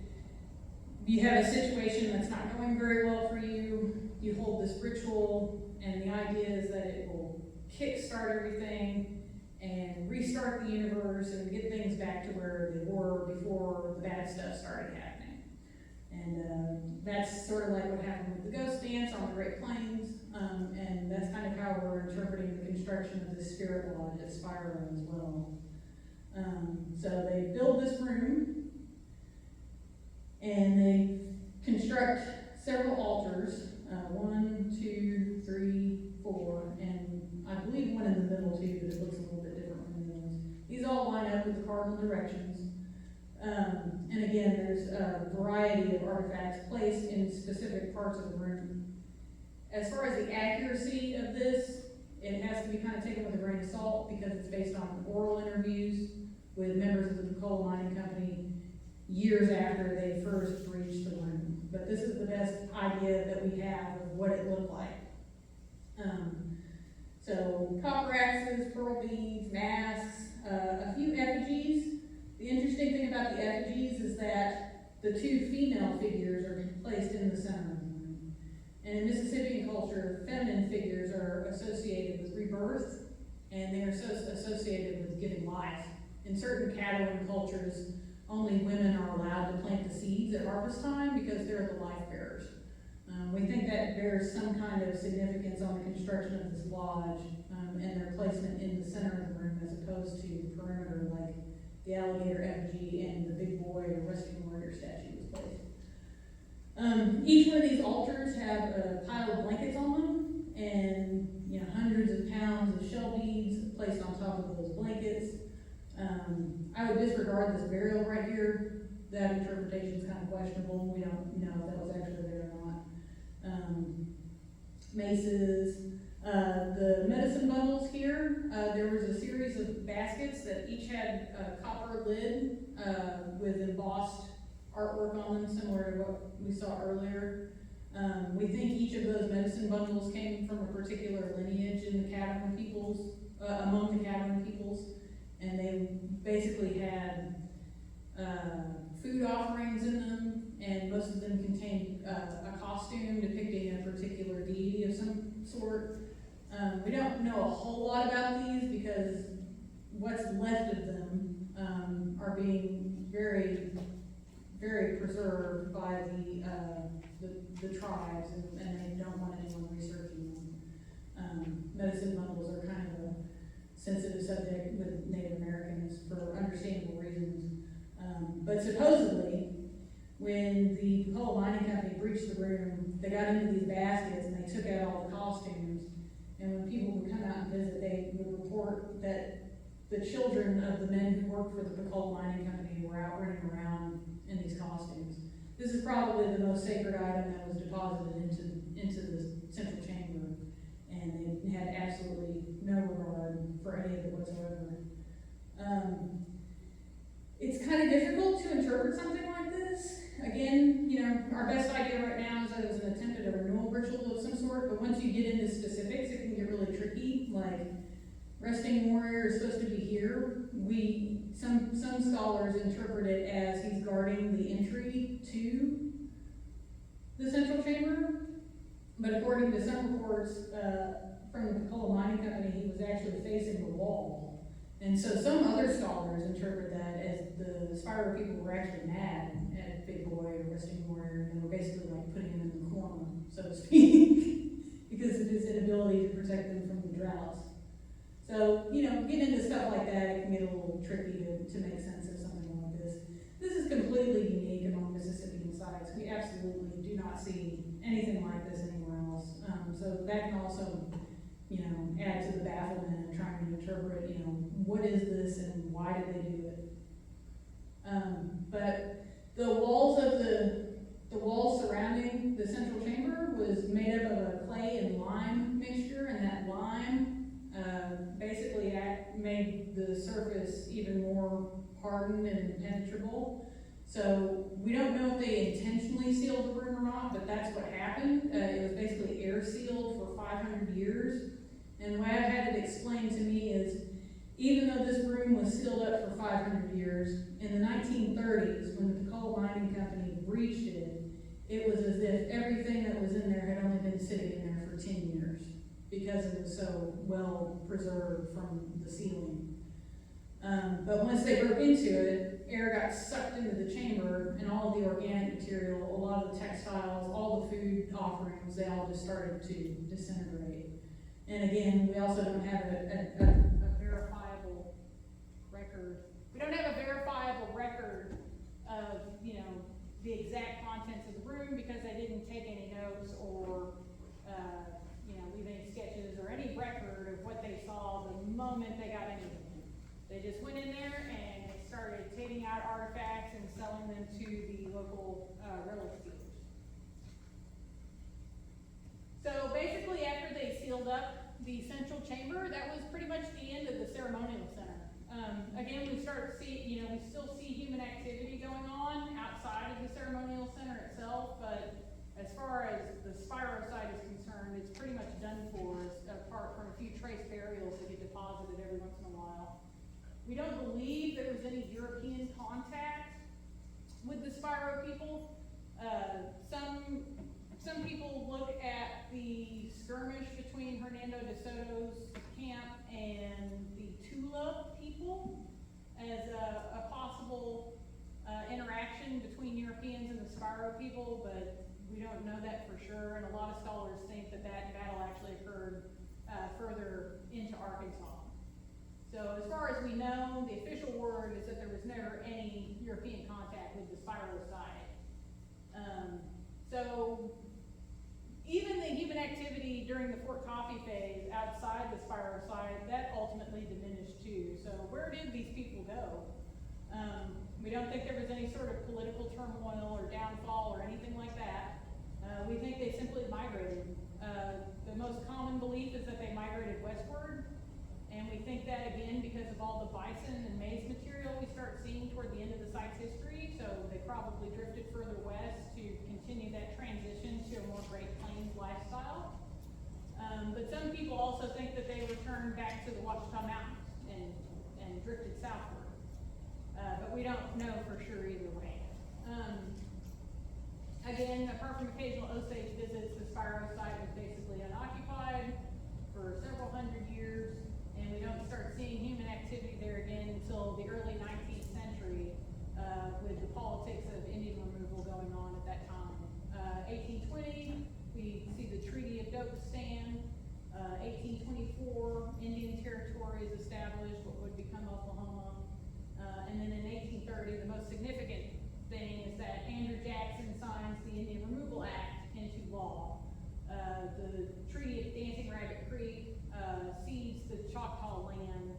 you have a situation that's not going very well for you, you hold this ritual, and the idea is that it will kickstart everything and restart the universe and get things back to where they were before the bad stuff started happening. And that's sort of like what happened with the ghost dance on the Great Plains, and that's kind of how we're interpreting the construction of this spirit lodge at Spiro as well. So they build this room, and they construct several altars, 1, 2, 3, 4, and I believe one in the middle too, but it looks a little bit different from the others. These all line up with the cardinal directions. And again, there's a variety of artifacts placed in specific parts of the room. As far as the accuracy of this, it has to be kind of taken with a grain of salt because it's based on oral interviews with members of the coal mining company years after they first reached the room. But this is the best idea that we have of what it looked like. So copper axes, pearl beads, masks, a few effigies. The interesting thing about the effigies is that the two female figures are placed in the center of the room. And in Mississippian culture, feminine figures are associated with rebirth, and they are associated with giving life. In certain Caddoan cultures, only women are allowed to plant the seeds at harvest time because they're the life bearers. We think that bears some kind of significance on the construction of this lodge and their placement in the center of the room as opposed to the perimeter like the alligator effigy and the big boy rescue warrior statue was placed. Each one of these altars have a pile of blankets on them, and hundreds of pounds of shell beads placed on top of those blankets. I would disregard this burial right here. That interpretation is kind of questionable. We don't know if that was actually there or not. Maces. The medicine bundles here, there was a series of baskets that each had a copper lid with embossed artwork on them, similar to what we saw earlier. We think each of those medicine bundles came from a particular lineage in the Catalan peoples, among the Catalan peoples, and they basically had food offerings in them, and most of them contained a costume depicting a particular deity of some sort. We don't know a whole lot about these because what's left of them are being very, very preserved by the tribes, and they don't want anyone researching them. Medicine bundles are kind of a sensitive subject with Native Americans for understandable reasons. But supposedly, when the coal mining company breached the room, they got into these baskets and they took out all the costumes. And when people would come out and visit, they would report that the children of the men who worked for the coal mining company were out running around in these costumes. This is probably the most sacred item that was deposited into the central chamber, and they had absolutely no regard for any of it whatsoever. It's kind of difficult to interpret something like this. Again, our best idea right now is that it was an attempt at a renewal ritual of some sort, but once you get into specifics, it can get really tricky. Like, resting warrior is supposed to be here. Some scholars interpret it as he's guarding the entry to the central chamber, but according to some reports from the coal mining company, he was actually facing the wall. And so some other scholars interpret that as the Spiro people were actually mad at Big Boy or Resting Warrior, and they were basically like putting him in the corner, so to speak, because of his inability to protect them from the droughts. So, getting into stuff like that, it can get a little tricky to make sense of something like this. This is completely unique among Mississippian sites. We absolutely do not see anything like this anywhere else. So that can also, add to the bafflement of trying to interpret, what is this and why did they do it? But the walls surrounding the central chamber was made up of a clay and lime mixture, and that lime basically made the surface even more hardened and impenetrable. So we don't know if they intentionally sealed the room or not, but that's what happened. It was basically air sealed for 500 years. And the way I've had it explained to me is, even though this room was sealed up for 500 years, in the 1930s, when the coal mining company breached it, it was as if everything that was in there had only been sitting in there for 10 years, because it was so well preserved from the sealing. But once they broke into it, air got sucked into the chamber, and all of the organic material, a lot of the textiles, all the food offerings, they all just started to disintegrate. And again, we also don't have a verifiable record. We don't have a verifiable record of, the exact contents of the room, because they didn't take any notes or, leave any sketches or any record of what they saw the moment they got into it. They just went in there and they started taking out artifacts and selling them to the local relic dealers. So basically, after they sealed up the central chamber, that was pretty much the end of the ceremonial center. Again, we still see human activity going on outside of the ceremonial center itself, but as far as the Spiro site is concerned, it's pretty much done for, apart from a few trace burials that get deposited every once in a while. We don't believe there was any European contact with the Spiro people. Some people look at the skirmish between Hernando de Soto's camp and the Tula people as a possible interaction between Europeans and the Spiro people, but we don't know that for sure, and a lot of scholars think that battle actually occurred further into Arkansas. So as far as we know, the official word is that there was European contact with the Spiro site. So even the human activity during the Fort Coffee phase outside the Spiro site, that ultimately diminished too. So where did these people go? We don't think there was any sort of political turmoil or downfall or anything like that. We think they simply migrated. The most common belief is that they migrated westward, and we think that again because of all the bison and maize material we start seeing toward the end of the site's history, so they probably drifted further west to continue that transition to a more Great Plains lifestyle. But some people also think that they returned back to the Ouachita Mountains and drifted southward. But we don't know for sure either way. Again, apart from occasional Osage visits, the Spiro site was basically unoccupied for several hundred years, and we don't start seeing human activity there again until the early 19th century, with the politics of Indian removal going on at that time. 1820, we see the Treaty of Doak Stand. 1824, Indian Territory is established, what would become Oklahoma. And then in 1830, the most significant thing is that Andrew Jackson signs the Indian Removal Act into law. The Treaty of Dancing Rabbit Creek cedes the Choctaw land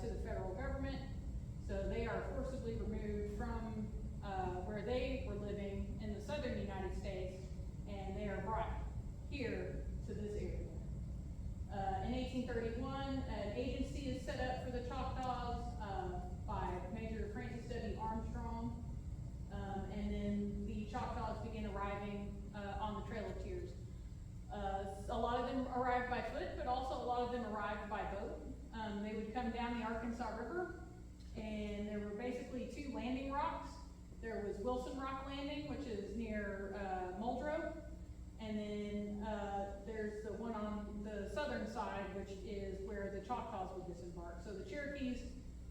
to the federal government. So they are forcibly removed from where they were living in the southern United States, and they are brought here to this area. In 1831, an agency is set up for the Choctaws by Major Francis W. Armstrong, and then the Choctaws begin arriving on the Trail of Tears. A lot of them arrived by foot, but also a lot of them arrived by boat. They would come down the Arkansas River, and there were basically two landing rocks. There was Wilson Rock Landing, which is near Muldrow, and then there's the one on the southern side, which is where the Choctaws would disembark. So the Cherokees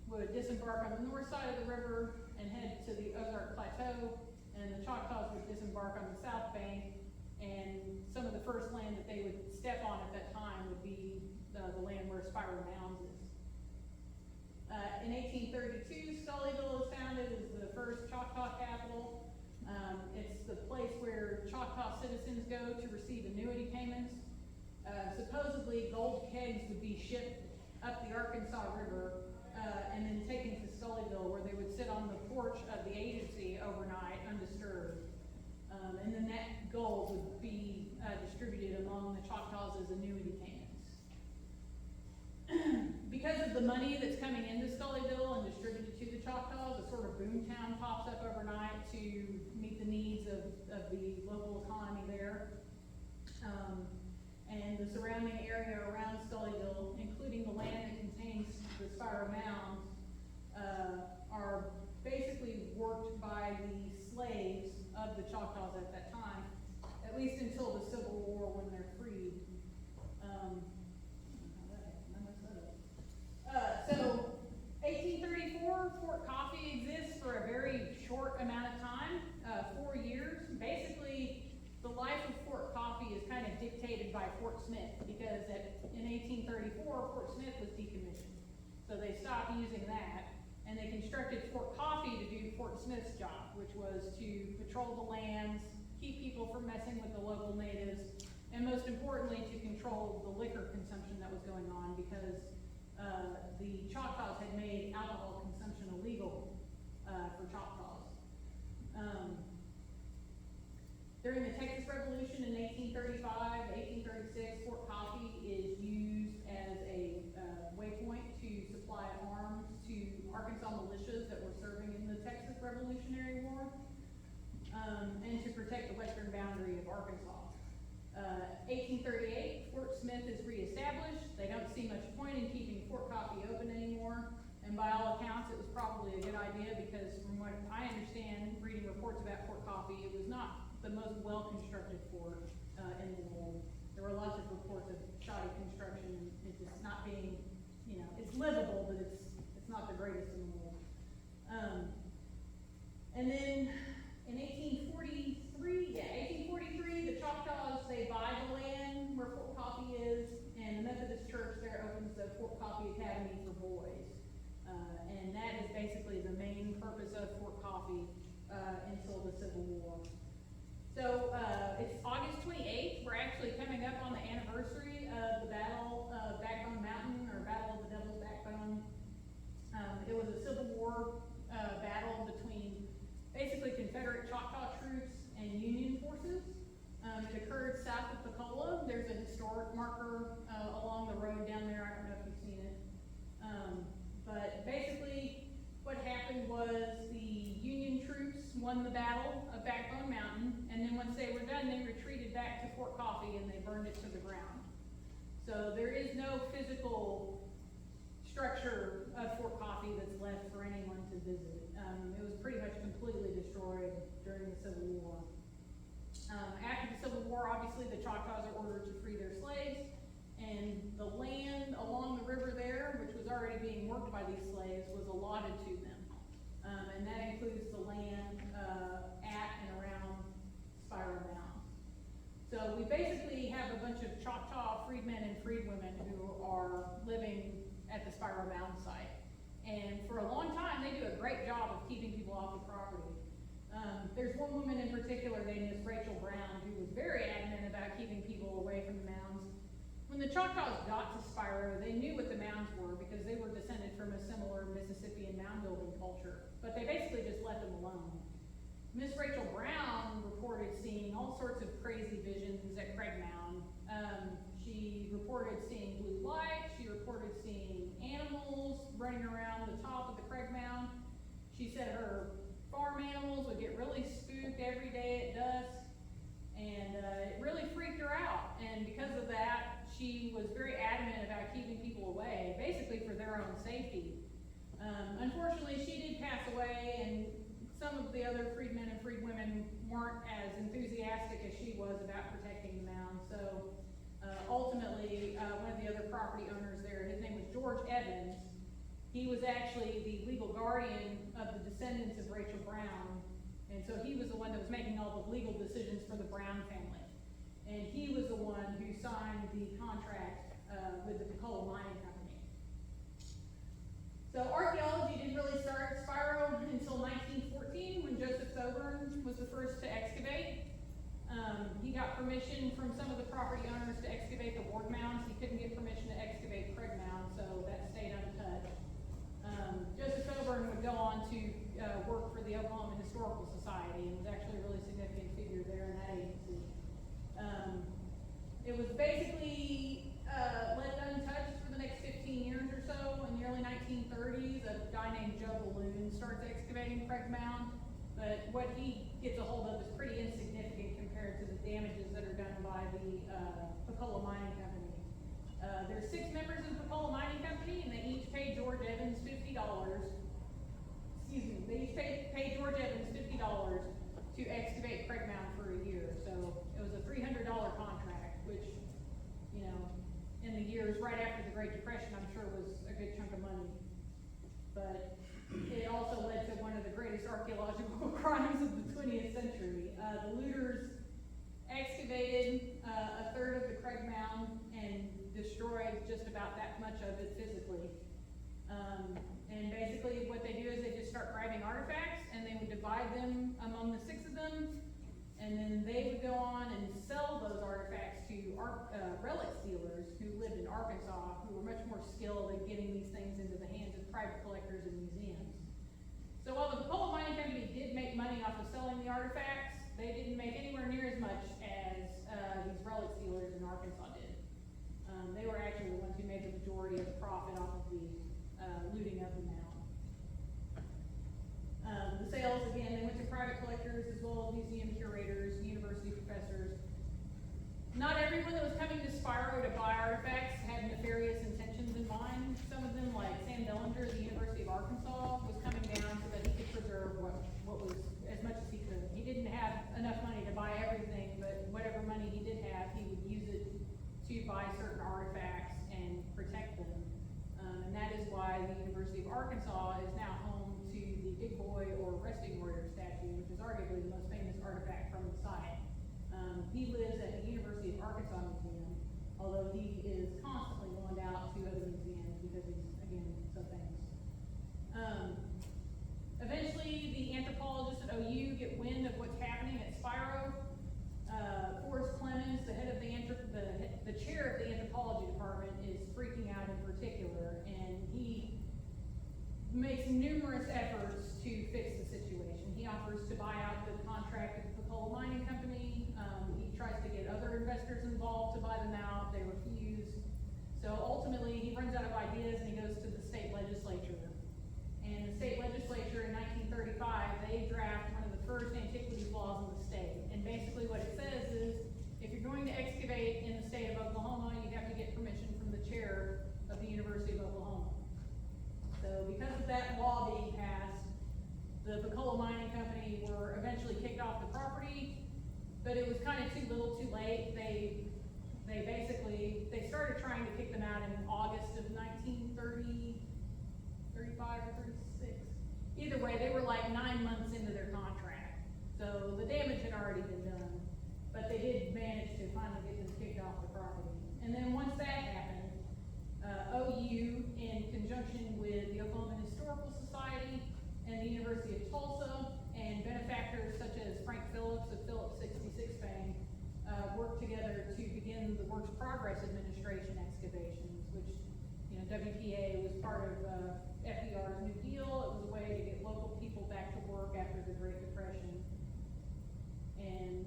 would disembark on the north side of the river and head to the Ozark Plateau, and the Choctaws would disembark on the south bank, and some of the first land that they would step on at that time would be the land where Spiro Mounds is. In 1832, Stollyville is founded as the first Choctaw capital. It's the place where Choctaw citizens go to receive annuity payments. Supposedly, gold kegs would be shipped up the Arkansas River and then taken to Stollyville, where they would sit on the porch of the agency overnight undisturbed. And then that gold would be distributed among the Choctaws as annuity payments. Because of the money that's coming into Stollyville and distributed to the Choctaws, a sort of boomtown pops up overnight to meet the needs of the local economy there. And the surrounding area around Stollyville, including the land that contains the Spiro Mounds, are basically worked by the slaves of the Choctaws at that time, at least until the Civil War when they're freed. So 1834, Fort Coffee exists for a very short amount of time, 4 years. Basically, the life of Fort Coffee is kind of dictated by Fort Smith, because in 1834, Fort Smith was decommissioned. So they stopped using that, and they constructed Fort Coffee to do Fort Smith's job, which was to patrol the lands, keep people from messing with the local natives, and most importantly, to control the liquor consumption that was going on, because the Choctaws had made alcohol consumption illegal for Choctaws. During the Texas Revolution in 1835 to 1836, Fort Coffee is used as a waypoint to supply arms to Arkansas militias that were serving in the Texas Revolutionary War, and to protect the western boundary of Arkansas. 1838, Fort Smith is reestablished. They don't see much point in keeping Fort Coffee open anymore, and by all accounts, it was probably a good idea, because from what I understand, reading reports about Fort Coffee, it was not the most well-constructed fort in the world. There were lots of reports of shoddy construction, and it just not being, it's livable, but it's not the greatest in the world. And then in 1843, the Choctaws, they buy the land where Fort Coffee is, and the Methodist Church there opens the Fort Coffee Academy for boys. And that is basically the main purpose of Fort Coffee. won the battle of Backbone Mountain, and then once they were done, they retreated back to Fort Coffee and they burned it to the ground. So there is no physical structure of Fort Coffee that's left for anyone to visit. It was pretty much completely destroyed during the Civil War. After the Civil War, obviously the Choctaws are ordered to free their slaves, and the land along the river there, which was already being worked by these slaves, was allotted to them. And that includes the land at and around Spiro Mounds. So we basically have a bunch of Choctaw freedmen and freedwomen who are living at the Spiro Mound site. And for a long time, they do a great job of keeping people off the property. There's one woman in particular named Miss Rachel Brown who was very adamant about keeping people away from the mounds. When the Choctaws got to Spiro, they knew what the mounds were because they were descended from a similar Mississippian mound building culture, but they basically just left them alone. Miss Rachel Brown reported seeing all sorts of crazy visions at Craig Mound. She reported seeing blue light, she reported seeing animals running around the top of the Craig Mound. She said her farm animals would get really spooked every day at dusk, and it really freaked her out. And because of that, she was very adamant about keeping people away, basically for their own safety. Unfortunately, she did pass away, and some of the other freedmen and freedwomen weren't as enthusiastic as she was about protecting the mound. So ultimately, one of the other property owners there, his name was George Evans. He was actually the legal guardian of the descendants of Rachel Brown, and so he was the one that was making all the legal decisions for the Brown family. And he was the one who signed the contract with the Pensacola Mining Company. So archaeology didn't really start at Spiro until 1914 when Joseph Thoburn was the first to excavate. He got permission from some of the property owners to excavate the Ward Mounds. He couldn't get permission to excavate Craig Mound, so that stayed untouched. Joseph Thoburn would go on to work for the Oklahoma Historical Society and was actually a really significant figure there in that agency. It was basically left untouched for the next 15 years or so. In the early 1930s, a guy named Joe Balloon starts excavating Craig Mound, but what he gets a hold of is pretty insignificant compared to the damages that are done by the Pensacola Mining Company. There's 6 members of the Pensacola Mining Company, and they each paid George Evans $50. Excuse me, they each paid George Evans $50 to excavate Craig Mound for a year. So it was a $300 contract, which, you know, in the years right after the Great Depression, I'm sure was a good chunk of money. But it also led to one of the greatest archaeological crimes of the 20th century. The looters excavated a third of the Craig Mound and destroyed just about that much of it physically. And basically what they do is they just start grabbing artifacts and they would divide them among the 6 of them, and then they would go on and sell those artifacts to relic dealers who lived in Arkansas, who were much more skilled at getting these things into the hands of private collectors and museums. So while the Pensacola Mining Company did make money off of selling the artifacts, they didn't make anywhere near as much as these relic dealers in Arkansas did. They were actually the ones who made the majority of the profit off of the looting of the mound. The sales, again, they went to private collectors as well as museum curators, university professors. Not everyone that was coming to Spiro to buy artifacts had nefarious intentions in mind. Some of them, like Sam Dellinger at the University of Arkansas, was coming down so that he could preserve what was as much as he could. He didn't have enough money to buy everything, but whatever money he did have, he would use it to buy certain artifacts and protect them. And that is why the University of Arkansas is now home to the Big Boy or Resting Warrior statue, which is arguably the most famous artifact from the site. He lives at the University of Arkansas Museum, although he is constantly loaned out to other museums because he's, again, so famous. Eventually, the anthropologists at OU get wind of what's happening at Spiro. Forrest Clemens, the head of the chair of the anthropology department, is freaking out in particular, and he makes numerous efforts to fix the situation. He offers to buy out the contract with the Pensacola Mining Company. He tries to get other investors involved to buy them out. They refuse. So ultimately, he runs out of ideas and he goes to the state legislature. And the state legislature in 1935, they draft one of the first but it was kind of too little too late. They started trying to kick them out in August of 1930, 35 or 36. Either way, they were like 9 months into their contract. So the damage had already been done, but they did manage to finally get them kicked off the property. And then once that happened, OU, in conjunction with the Oklahoma Historical Society and the University of Tulsa, and benefactors such as Frank Phillips of Phillips 66 fame, worked together to begin the Works Progress Administration excavations, which, you know, WPA was part of FDR's New Deal. It was a way to get local people back to work after the Great Depression. And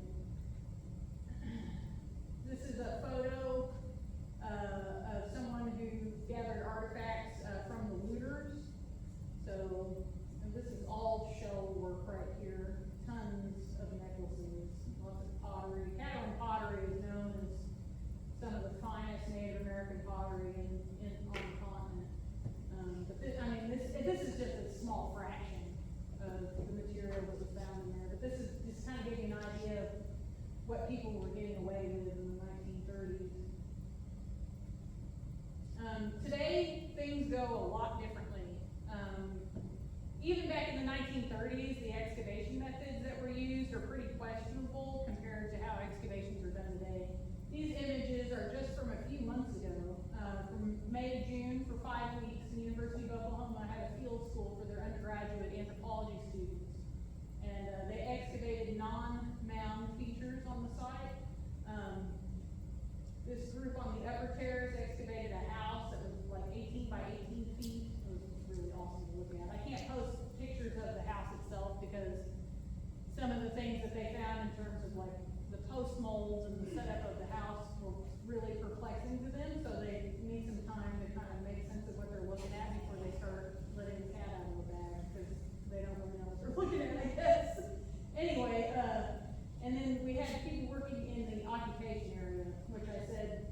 this is a photo of someone who gathered artifacts from the looters. So, and this is all shell work right here, tons of necklaces, lots of pottery. Catalan pottery is known as some of the finest Native American pottery on the continent. But this, I mean, this is just a small fraction of the material that was found in there. But this kind of gave you an idea of what people were getting away with in the 1930s. Today, things go a lot differently. Even back in the 1930s, the excavation methods that were used are pretty questionable compared to how excavations are done today. These images are just from a few months ago. From May to June, for 5 weeks, the University of Oklahoma had a field school for their undergraduate anthropology students. And they excavated non-mound features on the site. This group on the upper terrace excavated a house that was like 18 by 18 feet. It was really awesome to look at. I can't post pictures of the house itself because some of the things that they found in terms of like the post molds and the setup of the house were really perplexing to them, so they need some time to kind of make sense of what they're looking at before they start letting the cat out of the bag, because they don't really know what they're looking at, I guess. Anyway, and then we had people working in the occupation area, which I said,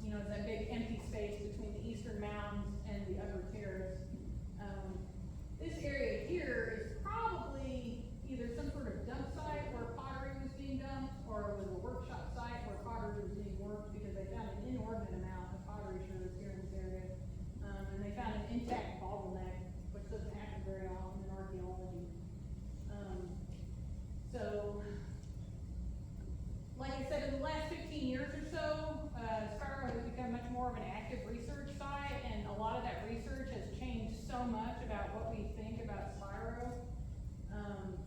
you know, is that big empty space between the eastern mounds and the upper terrace. This area here is probably either some sort of dump site where pottery was being dumped, or it was a workshop site where pottery was being worked, because they found an inordinate amount of pottery sherds here in this area. And they found an intact bottleneck, which doesn't happen very often in archaeology. So, like I said, in the last 15 years or so, Spiro has become much more of an active research site, and a lot of that research has changed so much about what we think about Spiro.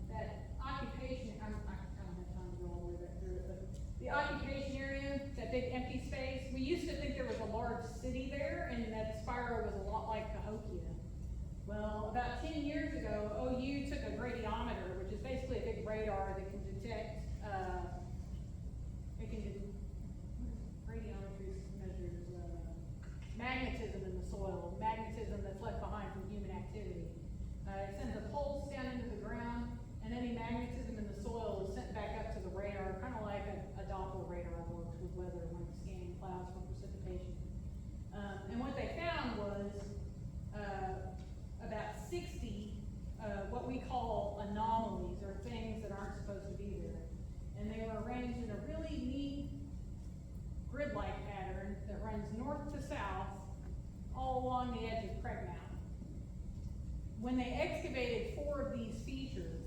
That occupation, I don't have time to go all the way back through it, but the occupation area, that big empty space, we used to think there was a large city there, and that Spiro was a lot like Cahokia. Well, about 10 years ago, OU took a gradiometer, which is basically a big radar that can detect, radiometry measures magnetism in the soil, magnetism that's left behind from human activity. It sends a pulse down into the ground, and any magnetism in the soil is sent back up to the radar, kind of like a Doppler radar works with weather when it's scanning clouds for precipitation. And what they found was about 60 what we call anomalies, or things that aren't supposed to be there. And they were arranged in a really neat grid-like pattern that runs north to south all along the edge of Craig Mountain. When they excavated 4 of these features,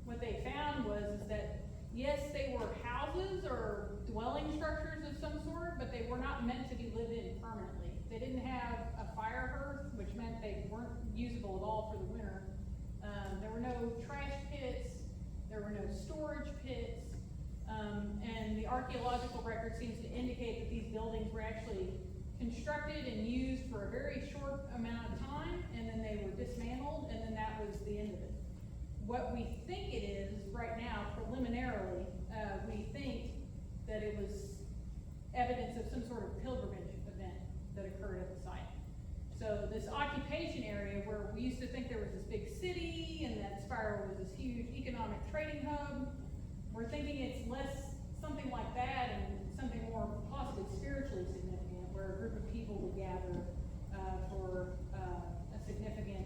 what they found was that, yes, they were houses or dwelling structures of some sort, but they were not meant to be lived in permanently. They didn't have a fire hearth, which meant they weren't usable at all for the winter. There were no trash pits, there were no storage pits, and the archaeological record seems to indicate that these buildings were actually constructed and used for a very short amount of time, and then they were dismantled, and then that was the end of it. What we think it is right now, preliminarily, we think that it was evidence of some sort of pilgrimage event that occurred at the site. So this occupation area, where we used to think there was this big city and that Spiro was this huge economic trading hub, we're thinking it's less something like that and something more possibly spiritually significant, where a group of people would gather for a significant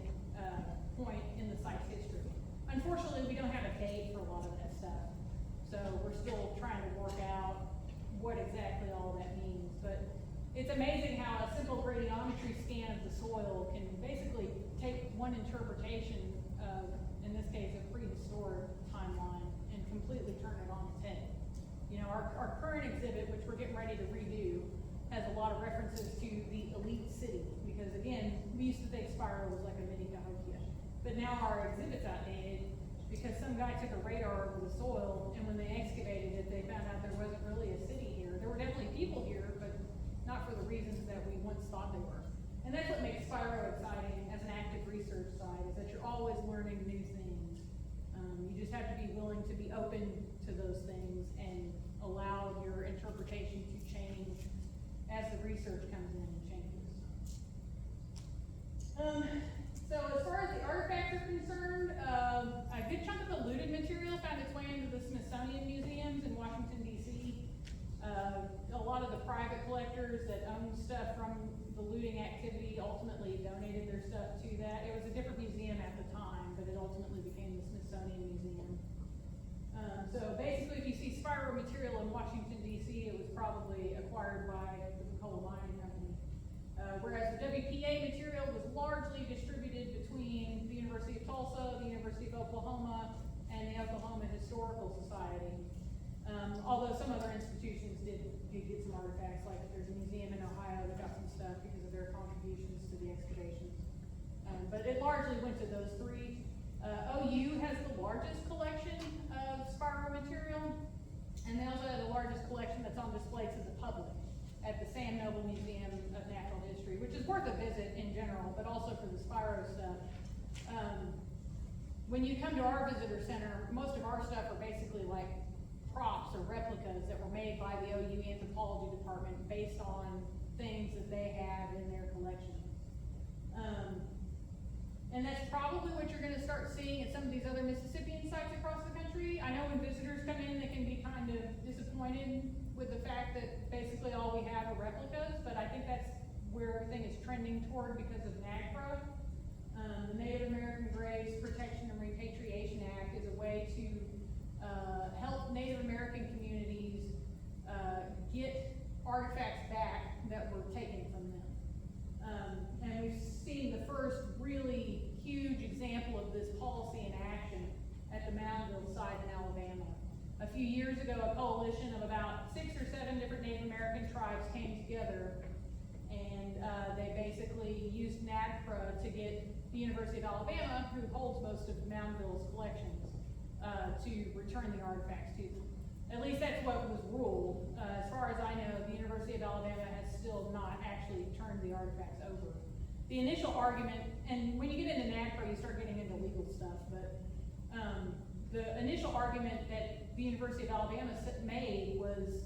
point in the site's history. Unfortunately, we don't have a date for a lot of that stuff. So we're still trying to work out what exactly all that means, but it's amazing how a simple gradiometry scan of the soil can basically take one interpretation of, in this case, a prehistoric timeline and completely turn it on its head. You know, our current exhibit, which we're getting ready to redo, has a lot of references to the elite city, because again, we used to think Spiro was like a mini Cahokia, but now our exhibit's outdated because some guy took a radar over the soil, and when they excavated it, they found out there wasn't really a city here. There were definitely people here, but not for the reasons that we once thought they were. And that's what makes Spiro exciting as an active research site, is that you're always learning new things. You just have to be willing to be open to those things and allow your interpretation to change as the research comes in and changes. So as far as the artifacts are concerned, a good chunk of the looted material found its way into the Smithsonian museums in Washington, D.C. A lot of the private collectors that owned stuff from the looting activity ultimately donated their stuff to that. It was a different museum at the time, but it ultimately became the Smithsonian Museum. So basically, if you see Spiro material in Washington, D.C., it was probably acquired by the coal mining company. Whereas the WPA material was largely distributed between the University of Tulsa, the University of Oklahoma, and the Oklahoma Historical Society. Although some other institutions did get some artifacts, like there's a museum in Ohio that got some stuff because of their contributions to the excavations. But it largely went to those three. OU has the largest collection of Spiro material, and they also have the largest collection that's on display to the public at the Sam Noble Museum of Natural History, which is worth a visit in general, but also for the Spiro stuff. When you come to our visitor center, most of our stuff are basically like props or replicas that were made by the OU anthropology department based on things that they have in their collection. And that's probably what you're gonna start seeing at some of these other Mississippian sites across the country. I know when visitors come in, they can be kind of disappointed with the fact that basically all we have are replicas, but I think that's where everything is trending toward because of NAGPRA. The Native American Graves Protection and Repatriation Act is a way to help Native American communities get artifacts back that were taken from them. And we've seen the first really huge example of this policy in action at the Moundville site in Alabama. A few years ago, a coalition of about 6 or 7 different Native American tribes came together, and they basically used NAGPRA to get the University of Alabama, who holds most of Moundville's collections, to return the artifacts to them. At least that's what was ruled. As far as I know, the University of Alabama has still not actually turned the artifacts over. The initial argument, and when you get into NAGPRA, you start getting into legal stuff, but the initial argument that the University of Alabama made was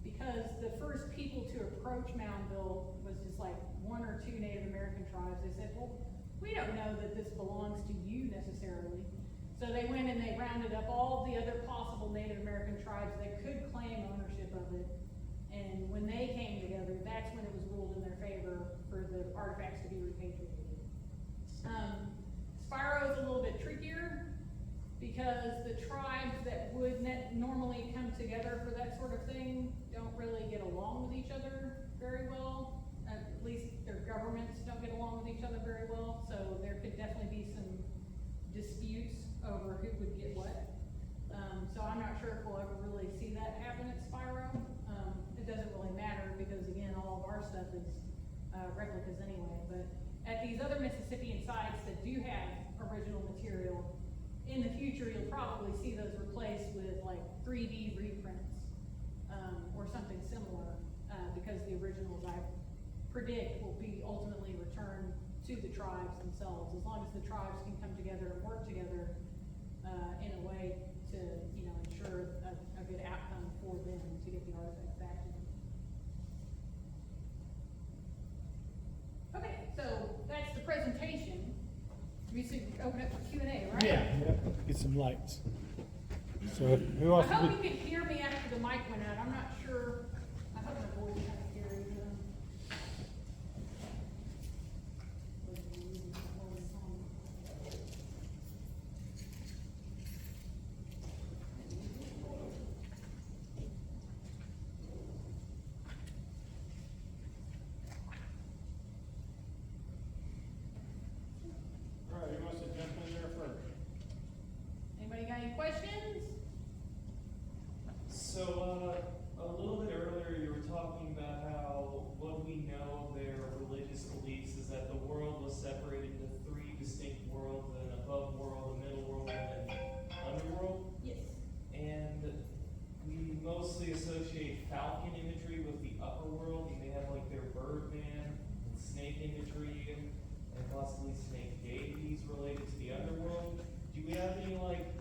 because the first people to approach Moundville was just like 1 or 2 Native American tribes. They said, well, we don't know that this belongs to you necessarily. So they went and they rounded up all the other possible Native American tribes that could claim ownership of it. And when they came together, that's when it was ruled in their favor for the artifacts to be repatriated. Spiro is a little bit trickier because the tribes that would normally come together for that sort of thing don't really get along with each other very well. At least their governments don't get along with each other very well. So there could definitely be some disputes over who would get what. So I'm not sure if we'll ever really see that happen at Spiro. It doesn't really matter because again, all of our stuff is replicas anyway. But at these other Mississippian sites that do have original material, in the future you'll probably see those replaced with like 3D reprints or something similar because the originals I predict will be ultimately returned to the tribes themselves, as long as the tribes can come together and work together in a way to, you know, ensure a good outcome for them to get the artifacts back to them. Okay, so that's the presentation. We should open up for Q&A, right? Yeah, get some lights. So who wants I to hope be? you could hear me after the mic went out. I'm not sure. I hope my voice is kind of scary. snake imagery and possibly snake deities related to the underworld. Do we have any like